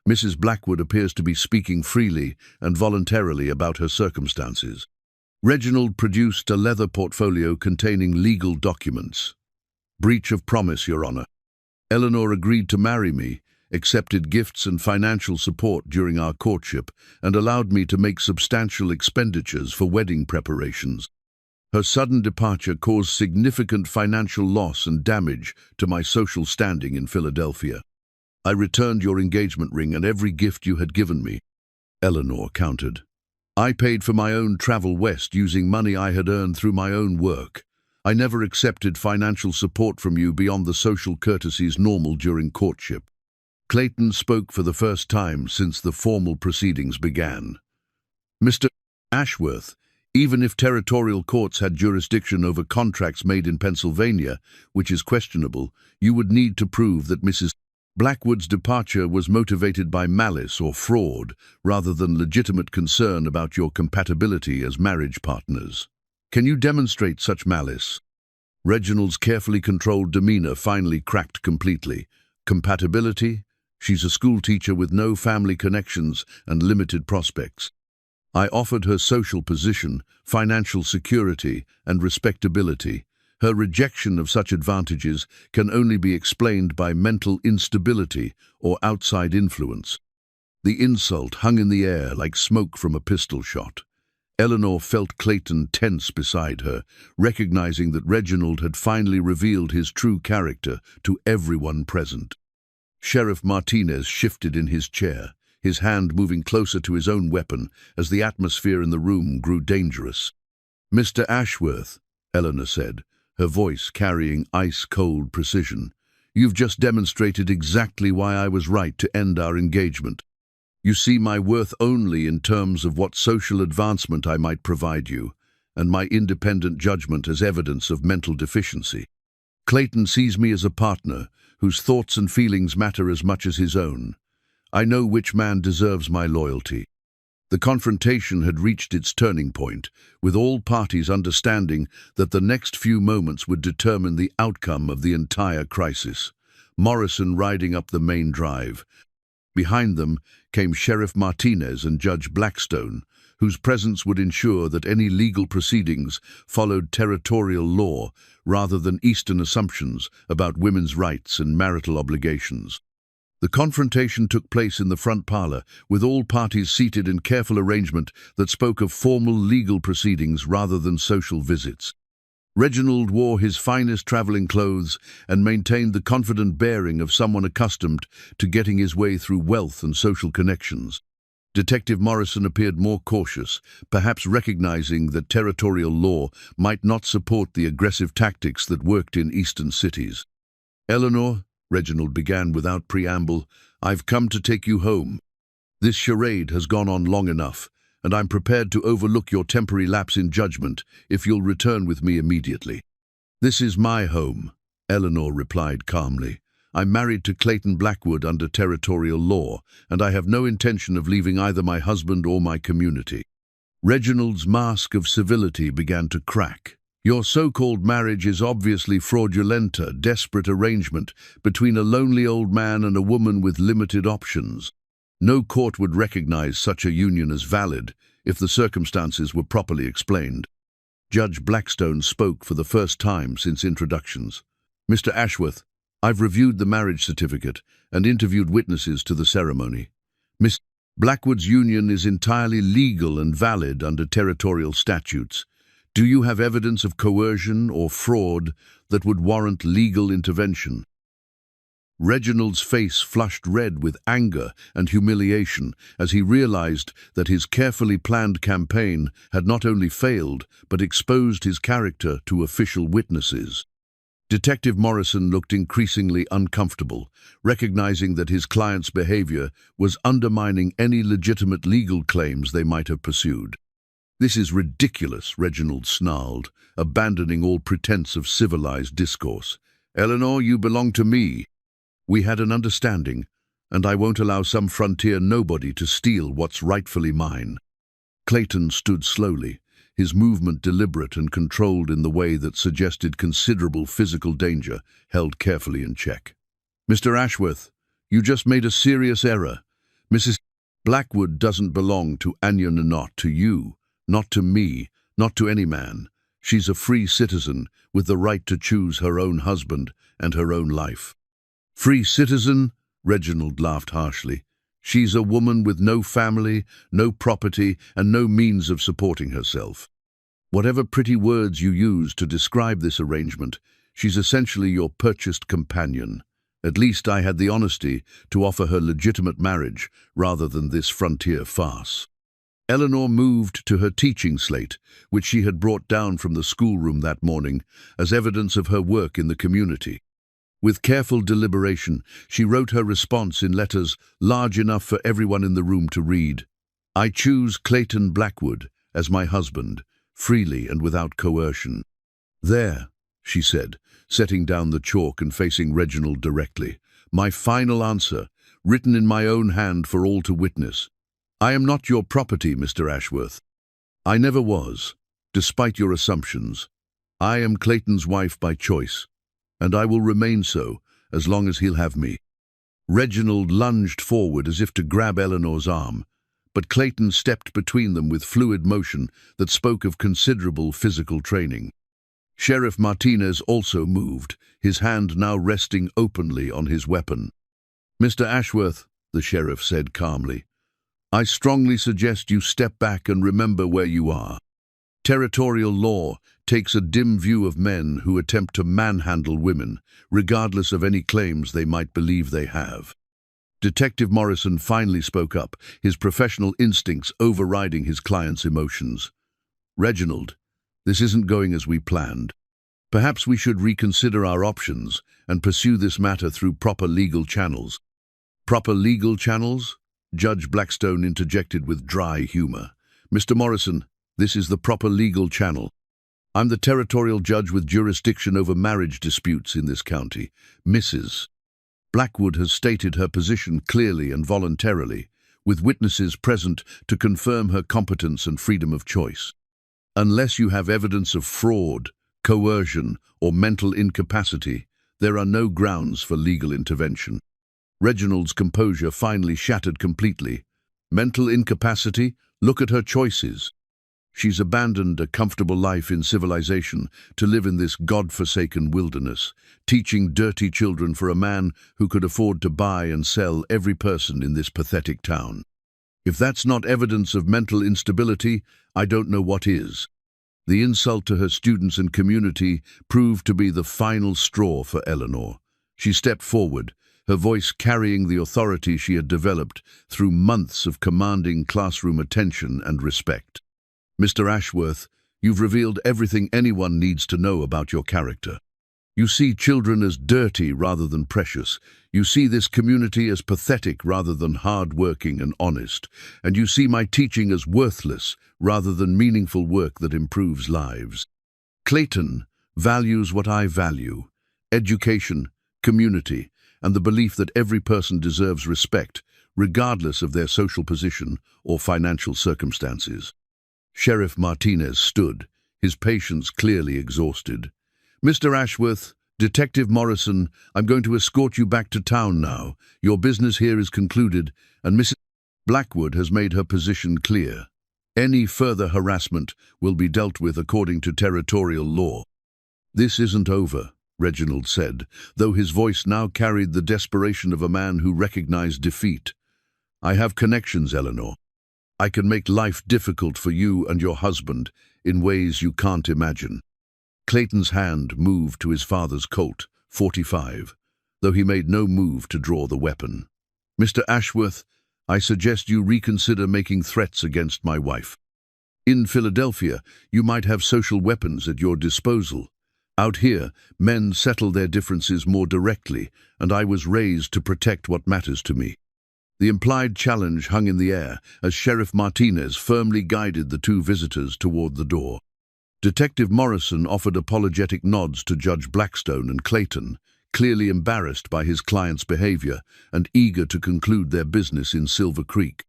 Mrs. Blackwood appears to be speaking freely and voluntarily about her circumstances. Reginald produced a leather portfolio containing legal documents. "Breach of promise, Your Honor. Eleanor agreed to marry me, accepted gifts and financial support during our courtship, and allowed me to make substantial expenditures for wedding preparations. Her sudden departure caused significant financial loss and damage to my social standing in Philadelphia. I returned your engagement ring and every gift you had given me," Eleanor countered. "I paid for my own travel west using money I had earned through my own work. I never accepted financial support from you beyond the social courtesies normal during courtship." Clayton spoke for the first time since the formal proceedings began. "Mr. Ashworth, even if territorial courts had jurisdiction over contracts made in Pennsylvania, which is questionable, you would need to prove that Mrs. Blackwood's departure was motivated by malice or fraud, rather than legitimate concern about your compatibility as marriage partners. Can you demonstrate such malice?" Reginald's carefully controlled demeanor finally cracked completely. "Compatibility? She's a schoolteacher with no family connections and limited prospects. I offered her social position, financial security, and respectability. Her rejection of such advantages can only be explained by mental instability or outside influence." The insult hung in the air like smoke from a pistol shot. Eleanor felt Clayton tense beside her, recognizing that Reginald had finally revealed his true character to everyone present. Sheriff Martinez shifted in his chair, his hand moving closer to his own weapon as the atmosphere in the room grew dangerous. "Mr. Ashworth," Eleanor said, her voice carrying ice-cold precision, "you've just demonstrated exactly why I was right to end our engagement. You see my worth only in terms of what social advancement I might provide you, and my independent judgment as evidence of mental deficiency. Clayton sees me as a partner whose thoughts and feelings matter as much as his own. I know which man deserves my loyalty." The confrontation had reached its turning point, with all parties understanding that the next few moments would determine the outcome of the entire crisis. Morrison riding up the main drive. Behind them came Sheriff Martinez and Judge Blackstone, whose presence would ensure that any legal proceedings followed territorial law rather than Eastern assumptions about women's rights and marital obligations. The confrontation took place in the front parlor, with all parties seated in careful arrangement that spoke of formal legal proceedings rather than social visits. Reginald wore his finest traveling clothes and maintained the confident bearing of someone accustomed to getting his way through wealth and social connections. Detective Morrison appeared more cautious, perhaps recognizing that territorial law might not support the aggressive tactics that worked in eastern cities. "Eleanor," Reginald began without preamble, "I've come to take you home. This charade has gone on long enough, and I'm prepared to overlook your temporary lapse in judgment if you'll return with me immediately." "This is my home," Eleanor replied calmly. "I'm married to Clayton Blackwood under territorial law, and I have no intention of leaving either my husband or my community." Reginald's mask of civility began to crack. "Your so-called marriage is obviously fraudulent, a desperate arrangement between a lonely old man and a woman with limited options. No court would recognize such a union as valid if the circumstances were properly explained." Judge Blackstone spoke for the first time since introductions. "Mr. Ashworth, I've reviewed the marriage certificate and interviewed witnesses to the ceremony. Miss Blackwood's union is entirely legal and valid under territorial statutes. Do you have evidence of coercion or fraud that would warrant legal intervention?" Reginald's face flushed red with anger and humiliation as he realized that his carefully planned campaign had not only failed, but exposed his character to official witnesses. Detective Morrison looked increasingly uncomfortable, recognizing that his client's behavior was undermining any legitimate legal claims they might have pursued. "This is ridiculous," Reginald snarled, abandoning all pretense of civilized discourse. "Eleanor, you belong to me. We had an understanding, and I won't allow some frontier nobody to steal what's rightfully mine." Clayton stood slowly, his movement deliberate and controlled in the way that suggested considerable physical danger, held carefully in check. "Mr. Ashworth, you just made a serious error. Mrs. Blackwood doesn't belong to Anya, not to you, not to me, not to any man. She's a free citizen with the right to choose her own husband and her own life." "Free citizen?" Reginald laughed harshly. "She's a woman with no family, no property, and no means of supporting herself. Whatever pretty words you use to describe this arrangement, she's essentially your purchased companion. At least I had the honesty to offer her legitimate marriage rather than this frontier farce." Eleanor moved to her teaching slate, which she had brought down from the schoolroom that morning as evidence of her work in the community. With careful deliberation, she wrote her response in letters large enough for everyone in the room to read. "I choose Clayton Blackwood as my husband, freely and without coercion." "There," she said, setting down the chalk and facing Reginald directly. "My final answer, written in my own hand for all to witness. I am not your property, Mr. Ashworth. I never was, despite your assumptions. I am Clayton's wife by choice, and I will remain so as long as he'll have me." Reginald lunged forward as if to grab Eleanor's arm, but Clayton stepped between them with fluid motion that spoke of considerable physical training. Sheriff Martinez also moved, his hand now resting openly on his weapon. "Mr. Ashworth," the sheriff said calmly, "I strongly suggest you step back and remember where you are. Territorial law takes a dim view of men who attempt to manhandle women, regardless of any claims they might believe they have." Detective Morrison finally spoke up, his professional instincts overriding his client's emotions. "Reginald, this isn't going as we planned. Perhaps we should reconsider our options and pursue this matter through proper legal channels." "Proper legal channels?" Judge Blackstone interjected with dry humor. "Mr. Morrison, this is the proper legal channel. I'm the territorial judge with jurisdiction over marriage disputes in this county. Mrs. Blackwood has stated her position clearly and voluntarily, with witnesses present to confirm her competence and freedom of choice. Unless you have evidence of fraud, coercion, or mental incapacity, there are no grounds for legal intervention." Reginald's composure finally shattered completely. "Mental incapacity? Look at her choices. She's abandoned a comfortable life in civilization to live in this God-forsaken wilderness, teaching dirty children for a man who could afford to buy and sell every person in this pathetic town. If that's not evidence of mental instability, I don't know what is." The insult to her students and community proved to be the final straw for Eleanor. She stepped forward, her voice carrying the authority she had developed through months of commanding classroom attention and respect. "Mr. Ashworth, you've revealed everything anyone needs to know about your character. You see children as dirty rather than precious. You see this community as pathetic rather than hard-working and honest. And you see my teaching as worthless rather than meaningful work that improves lives. Clayton values what I value: education, community, and the belief that every person deserves respect, regardless of their social position or financial circumstances." Sheriff Martinez stood, his patience clearly exhausted. "Mr. Ashworth, Detective Morrison, I'm going to escort you back to town now. Your business here is concluded, and Mrs. Blackwood has made her position clear. Any further harassment will be dealt with according to territorial law." "This isn't over," Reginald said, though his voice now carried the desperation of a man who recognized defeat. "I have connections, Eleanor. I can make life difficult for you and your husband in ways you can't imagine." Clayton's hand moved to his father's Colt, .45. though he made no move to draw the weapon. "Mr. Ashworth, I suggest you reconsider making threats against my wife. In Philadelphia, you might have social weapons at your disposal. Out here, men settle their differences more directly, and I was raised to protect what matters to me." The implied challenge hung in the air as Sheriff Martinez firmly guided the two visitors toward the door. Detective Morrison offered apologetic nods to Judge Blackstone and Clayton, clearly embarrassed by his client's behavior and eager to conclude their business in Silver Creek.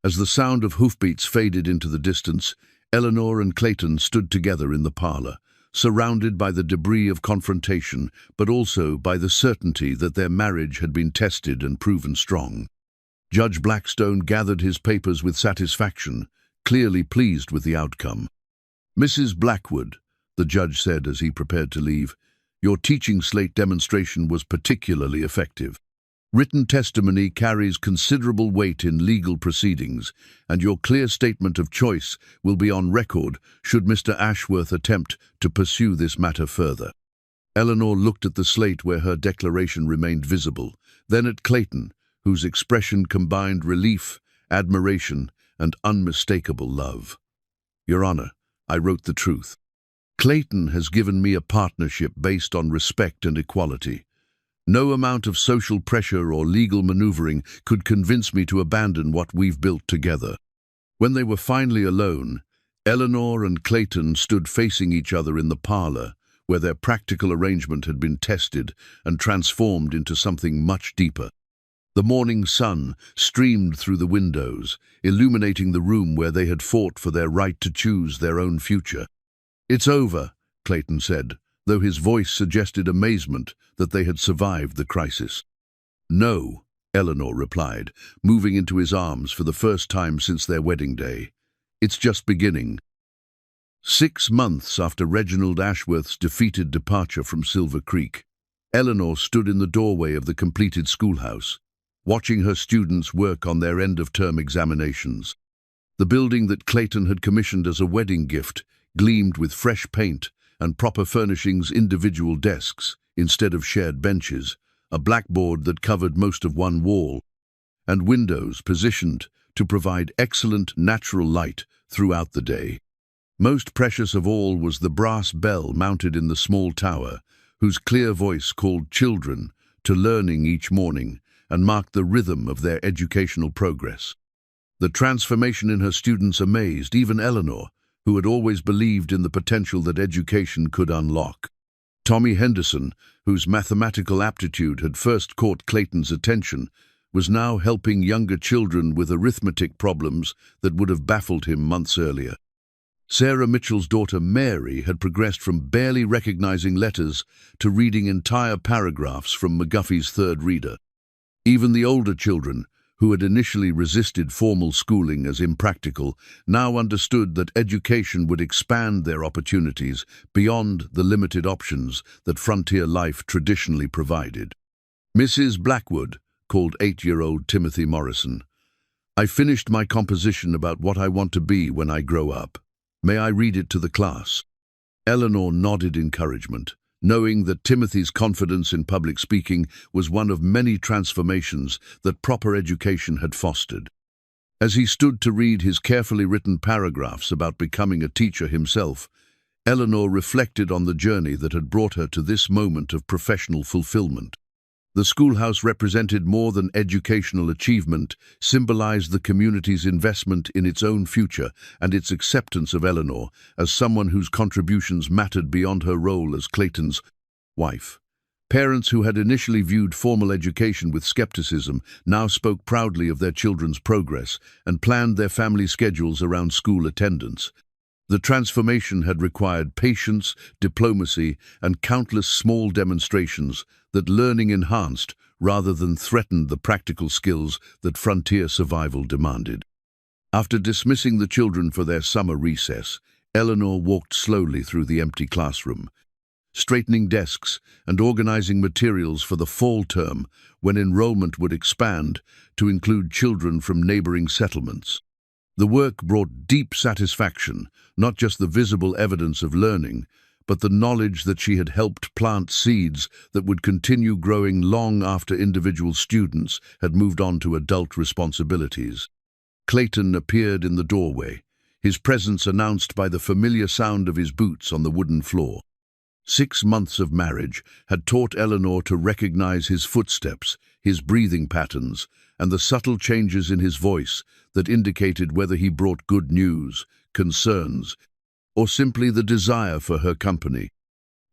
As the sound of hoofbeats faded into the distance, Eleanor and Clayton stood together in the parlor, surrounded by the debris of confrontation, but also by the certainty that their marriage had been tested and proven strong. Judge Blackstone gathered his papers with satisfaction, clearly pleased with the outcome. "Mrs. Blackwood," the judge said as he prepared to leave, "your teaching slate demonstration was particularly effective. Written testimony carries considerable weight in legal proceedings, and your clear statement of choice will be on record should Mr. Ashworth attempt to pursue this matter further." Eleanor looked at the slate where her declaration remained visible, then at Clayton, whose expression combined relief, admiration, and unmistakable love. "Your Honor, I wrote the truth. Clayton has given me a partnership based on respect and equality. No amount of social pressure or legal maneuvering could convince me to abandon what we've built together." When they were finally alone, Eleanor and Clayton stood facing each other in the parlor, where their practical arrangement had been tested and transformed into something much deeper. The morning sun streamed through the windows, illuminating the room where they had fought for their right to choose their own future. "It's over," Clayton said, though his voice suggested amazement that they had survived the crisis. "No," Eleanor replied, moving into his arms for the first time since their wedding day. "It's just beginning." 6 months after Reginald Ashworth's defeated departure from Silver Creek, Eleanor stood in the doorway of the completed schoolhouse, watching her students work on their end-of-term examinations. The building that Clayton had commissioned as a wedding gift gleamed with fresh paint and proper furnishings, individual desks instead of shared benches, a blackboard that covered most of one wall, and windows positioned to provide excellent natural light throughout the day. Most precious of all was the brass bell mounted in the small tower, whose clear voice called children to learning each morning and marked the rhythm of their educational progress. The transformation in her students amazed even Eleanor, who had always believed in the potential that education could unlock. Tommy Henderson, whose mathematical aptitude had first caught Clayton's attention, was now helping younger children with arithmetic problems that would have baffled him months earlier. Sarah Mitchell's daughter Mary had progressed from barely recognizing letters to reading entire paragraphs from McGuffey's Third Reader. Even the older children, who had initially resisted formal schooling as impractical, now understood that education would expand their opportunities beyond the limited options that frontier life traditionally provided. "Mrs. Blackwood," called 8-year-old Timothy Morrison, "I finished my composition about what I want to be when I grow up. May I read it to the class?" Eleanor nodded encouragement, knowing that Timothy's confidence in public speaking was one of many transformations that proper education had fostered. As he stood to read his carefully written paragraphs about becoming a teacher himself, Eleanor reflected on the journey that had brought her to this moment of professional fulfillment. The schoolhouse represented more than educational achievement, symbolized the community's investment in its own future and its acceptance of Eleanor as someone whose contributions mattered beyond her role as Clayton's wife. Parents who had initially viewed formal education with skepticism now spoke proudly of their children's progress and planned their family schedules around school attendance. The transformation had required patience, diplomacy, and countless small demonstrations that learning enhanced rather than threatened the practical skills that frontier survival demanded. After dismissing the children for their summer recess, Eleanor walked slowly through the empty classroom, straightening desks and organizing materials for the fall term when enrollment would expand to include children from neighboring settlements. The work brought deep satisfaction, not just the visible evidence of learning, but the knowledge that she had helped plant seeds that would continue growing long after individual students had moved on to adult responsibilities. Clayton appeared in the doorway, his presence announced by the familiar sound of his boots on the wooden floor. 6 months of marriage had taught Eleanor to recognize his footsteps, his breathing patterns, and the subtle changes in his voice that indicated whether he brought good news, concerns, or simply the desire for her company.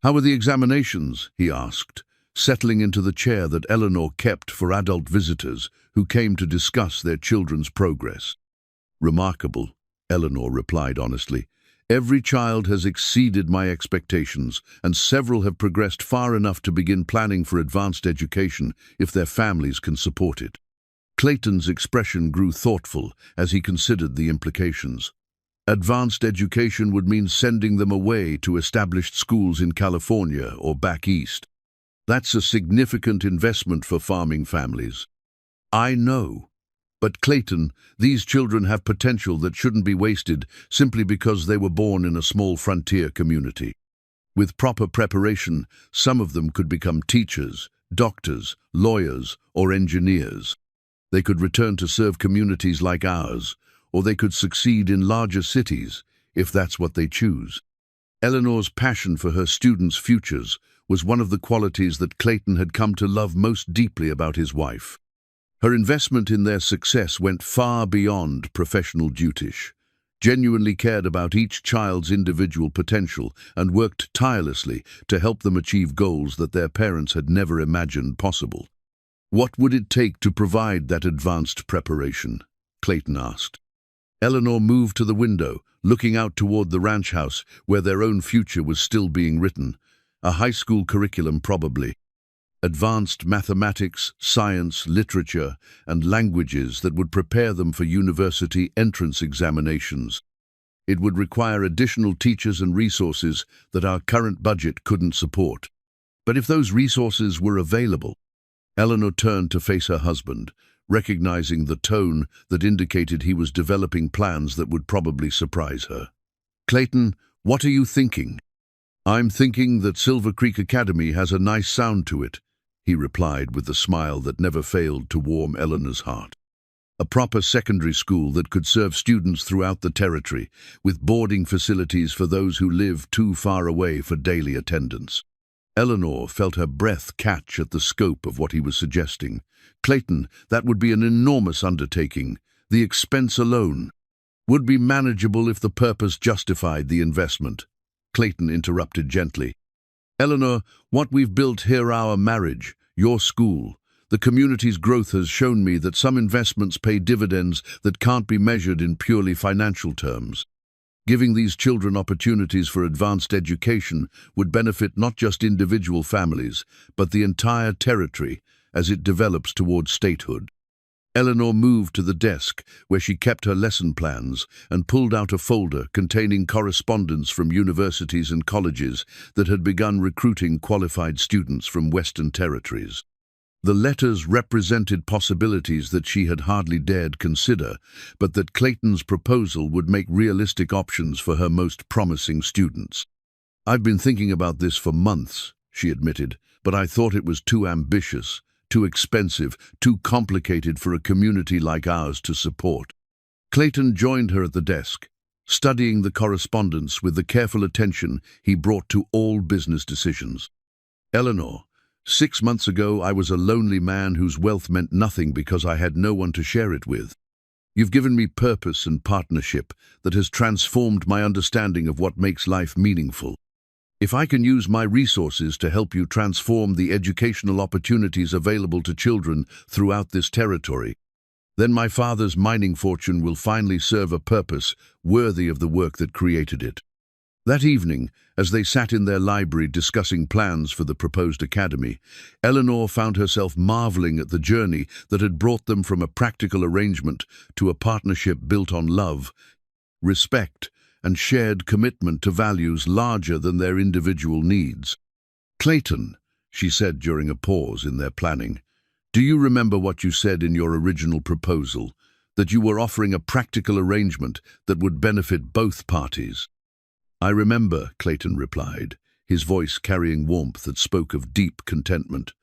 "How were the examinations?" he asked, settling into the chair that Eleanor kept for adult visitors who came to discuss their children's progress. "Remarkable," Eleanor replied honestly. "Every child has exceeded my expectations, and several have progressed far enough to begin planning for advanced education if their families can support it." Clayton's expression grew thoughtful as he considered the implications. Advanced education would mean sending them away to established schools in California or back east. That's a significant investment for farming families. "I know. But Clayton, these children have potential that shouldn't be wasted simply because they were born in a small frontier community. With proper preparation, some of them could become teachers, doctors, lawyers, or engineers. They could return to serve communities like ours, or they could succeed in larger cities, if that's what they choose." Eleanor's passion for her students' futures was one of the qualities that Clayton had come to love most deeply about his wife. Her investment in their success went far beyond professional duties, genuinely cared about each child's individual potential, and worked tirelessly to help them achieve goals that their parents had never imagined possible. "What would it take to provide that advanced preparation?" Clayton asked. Eleanor moved to the window, looking out toward the ranch house where their own future was still being written. A high school curriculum, probably. Advanced mathematics, science, literature, and languages that would prepare them for university entrance examinations. It would require additional teachers and resources that our current budget couldn't support. But if those resources were available— Eleanor turned to face her husband, recognizing the tone that indicated he was developing plans that would probably surprise her. "Clayton, what are you thinking?" "I'm thinking that Silver Creek Academy has a nice sound to it," he replied with the smile that never failed to warm Eleanor's heart. "A proper secondary school that could serve students throughout the territory, with boarding facilities for those who live too far away for daily attendance." Eleanor felt her breath catch at the scope of what he was suggesting. "Clayton, that would be an enormous undertaking. The expense alone would be manageable if the purpose justified the investment." Clayton interrupted gently. "Eleanor, what we've built here, our marriage, your school, the community's growth has shown me that some investments pay dividends that can't be measured in purely financial terms. Giving these children opportunities for advanced education would benefit not just individual families, but the entire territory as it develops towards statehood." Eleanor moved to the desk where she kept her lesson plans and pulled out a folder containing correspondence from universities and colleges that had begun recruiting qualified students from Western territories. The letters represented possibilities that she had hardly dared consider, but that Clayton's proposal would make realistic options for her most promising students. "I've been thinking about this for months," she admitted, "but I thought it was too ambitious, too expensive, too complicated for a community like ours to support." Clayton joined her at the desk, studying the correspondence with the careful attention he brought to all business decisions. "Eleanor, 6 months ago I was a lonely man whose wealth meant nothing because I had no one to share it with. You've given me purpose and partnership that has transformed my understanding of what makes life meaningful. If I can use my resources to help you transform the educational opportunities available to children throughout this territory, then my father's mining fortune will finally serve a purpose worthy of the work that created it." That evening, as they sat in their library discussing plans for the proposed academy, Eleanor found herself marveling at the journey that had brought them from a practical arrangement to a partnership built on love, respect, and shared commitment to values larger than their individual needs. "Clayton," she said during a pause in their planning, "do you remember what you said in your original proposal, that you were offering a practical arrangement that would benefit both parties?" "I remember," Clayton replied, his voice carrying warmth that spoke of deep contentment.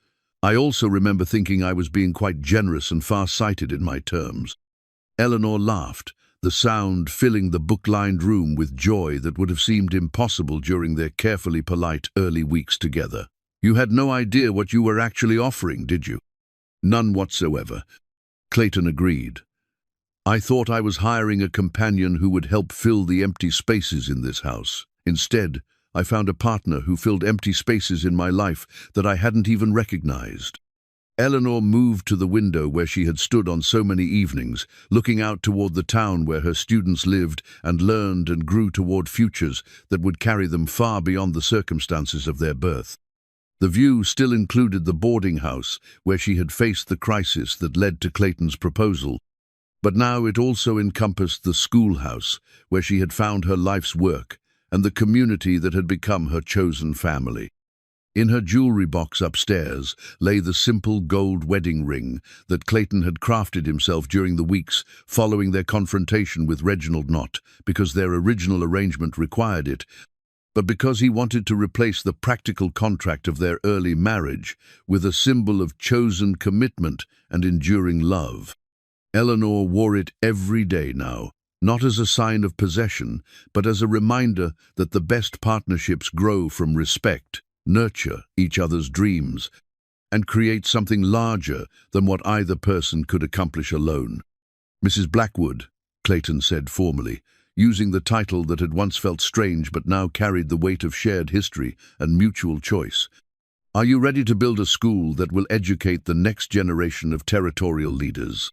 I also remember thinking I was being quite generous and far-sighted in my terms. Eleanor laughed, the sound filling the book-lined room with joy that would have seemed impossible during their carefully polite early weeks together. You had no idea what you were actually offering, did you? None whatsoever, Clayton agreed. I thought I was hiring a companion who would help fill the empty spaces in this house. Instead, I found a partner who filled empty spaces in my life that I hadn't even recognized. Eleanor moved to the window where she had stood on so many evenings, looking out toward the town where her students lived and learned and grew toward futures that would carry them far beyond the circumstances of their birth. The view still included the boarding house where she had faced the crisis that led to Clayton's proposal, but now it also encompassed the schoolhouse where she had found her life's work and the community that had become her chosen family. In her jewelry box upstairs lay the simple gold wedding ring that Clayton had crafted himself during the weeks following their confrontation with Reginald, not because their original arrangement required it, but because he wanted to replace the practical contract of their early marriage with a symbol of chosen commitment and enduring love. Eleanor wore it every day now, not as a sign of possession, but as a reminder that the best partnerships grow from respect, nurture each other's dreams, and create something larger than what either person could accomplish alone. Mrs. Blackwood, Clayton said formally, using the title that had once felt strange but now carried the weight of shared history and mutual choice. Are you ready to build a school that will educate the next generation of territorial leaders?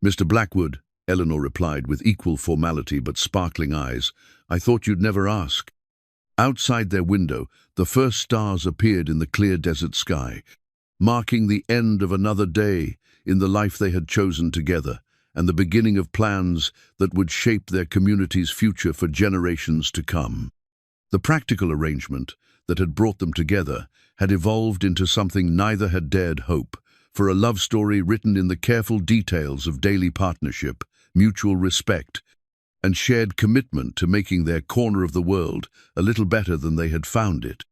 Mr. Blackwood, Eleanor replied with equal formality but sparkling eyes, I thought you'd never ask. Outside their window, the first stars appeared in the clear desert sky, marking the end of another day in the life they had chosen together, and the beginning of plans that would shape their community's future for generations to come. The practical arrangement that had brought them together had evolved into something neither had dared hope, for a love story written in the careful details of daily partnership, mutual respect, and shared commitment to making their corner of the world a little better than they had found it.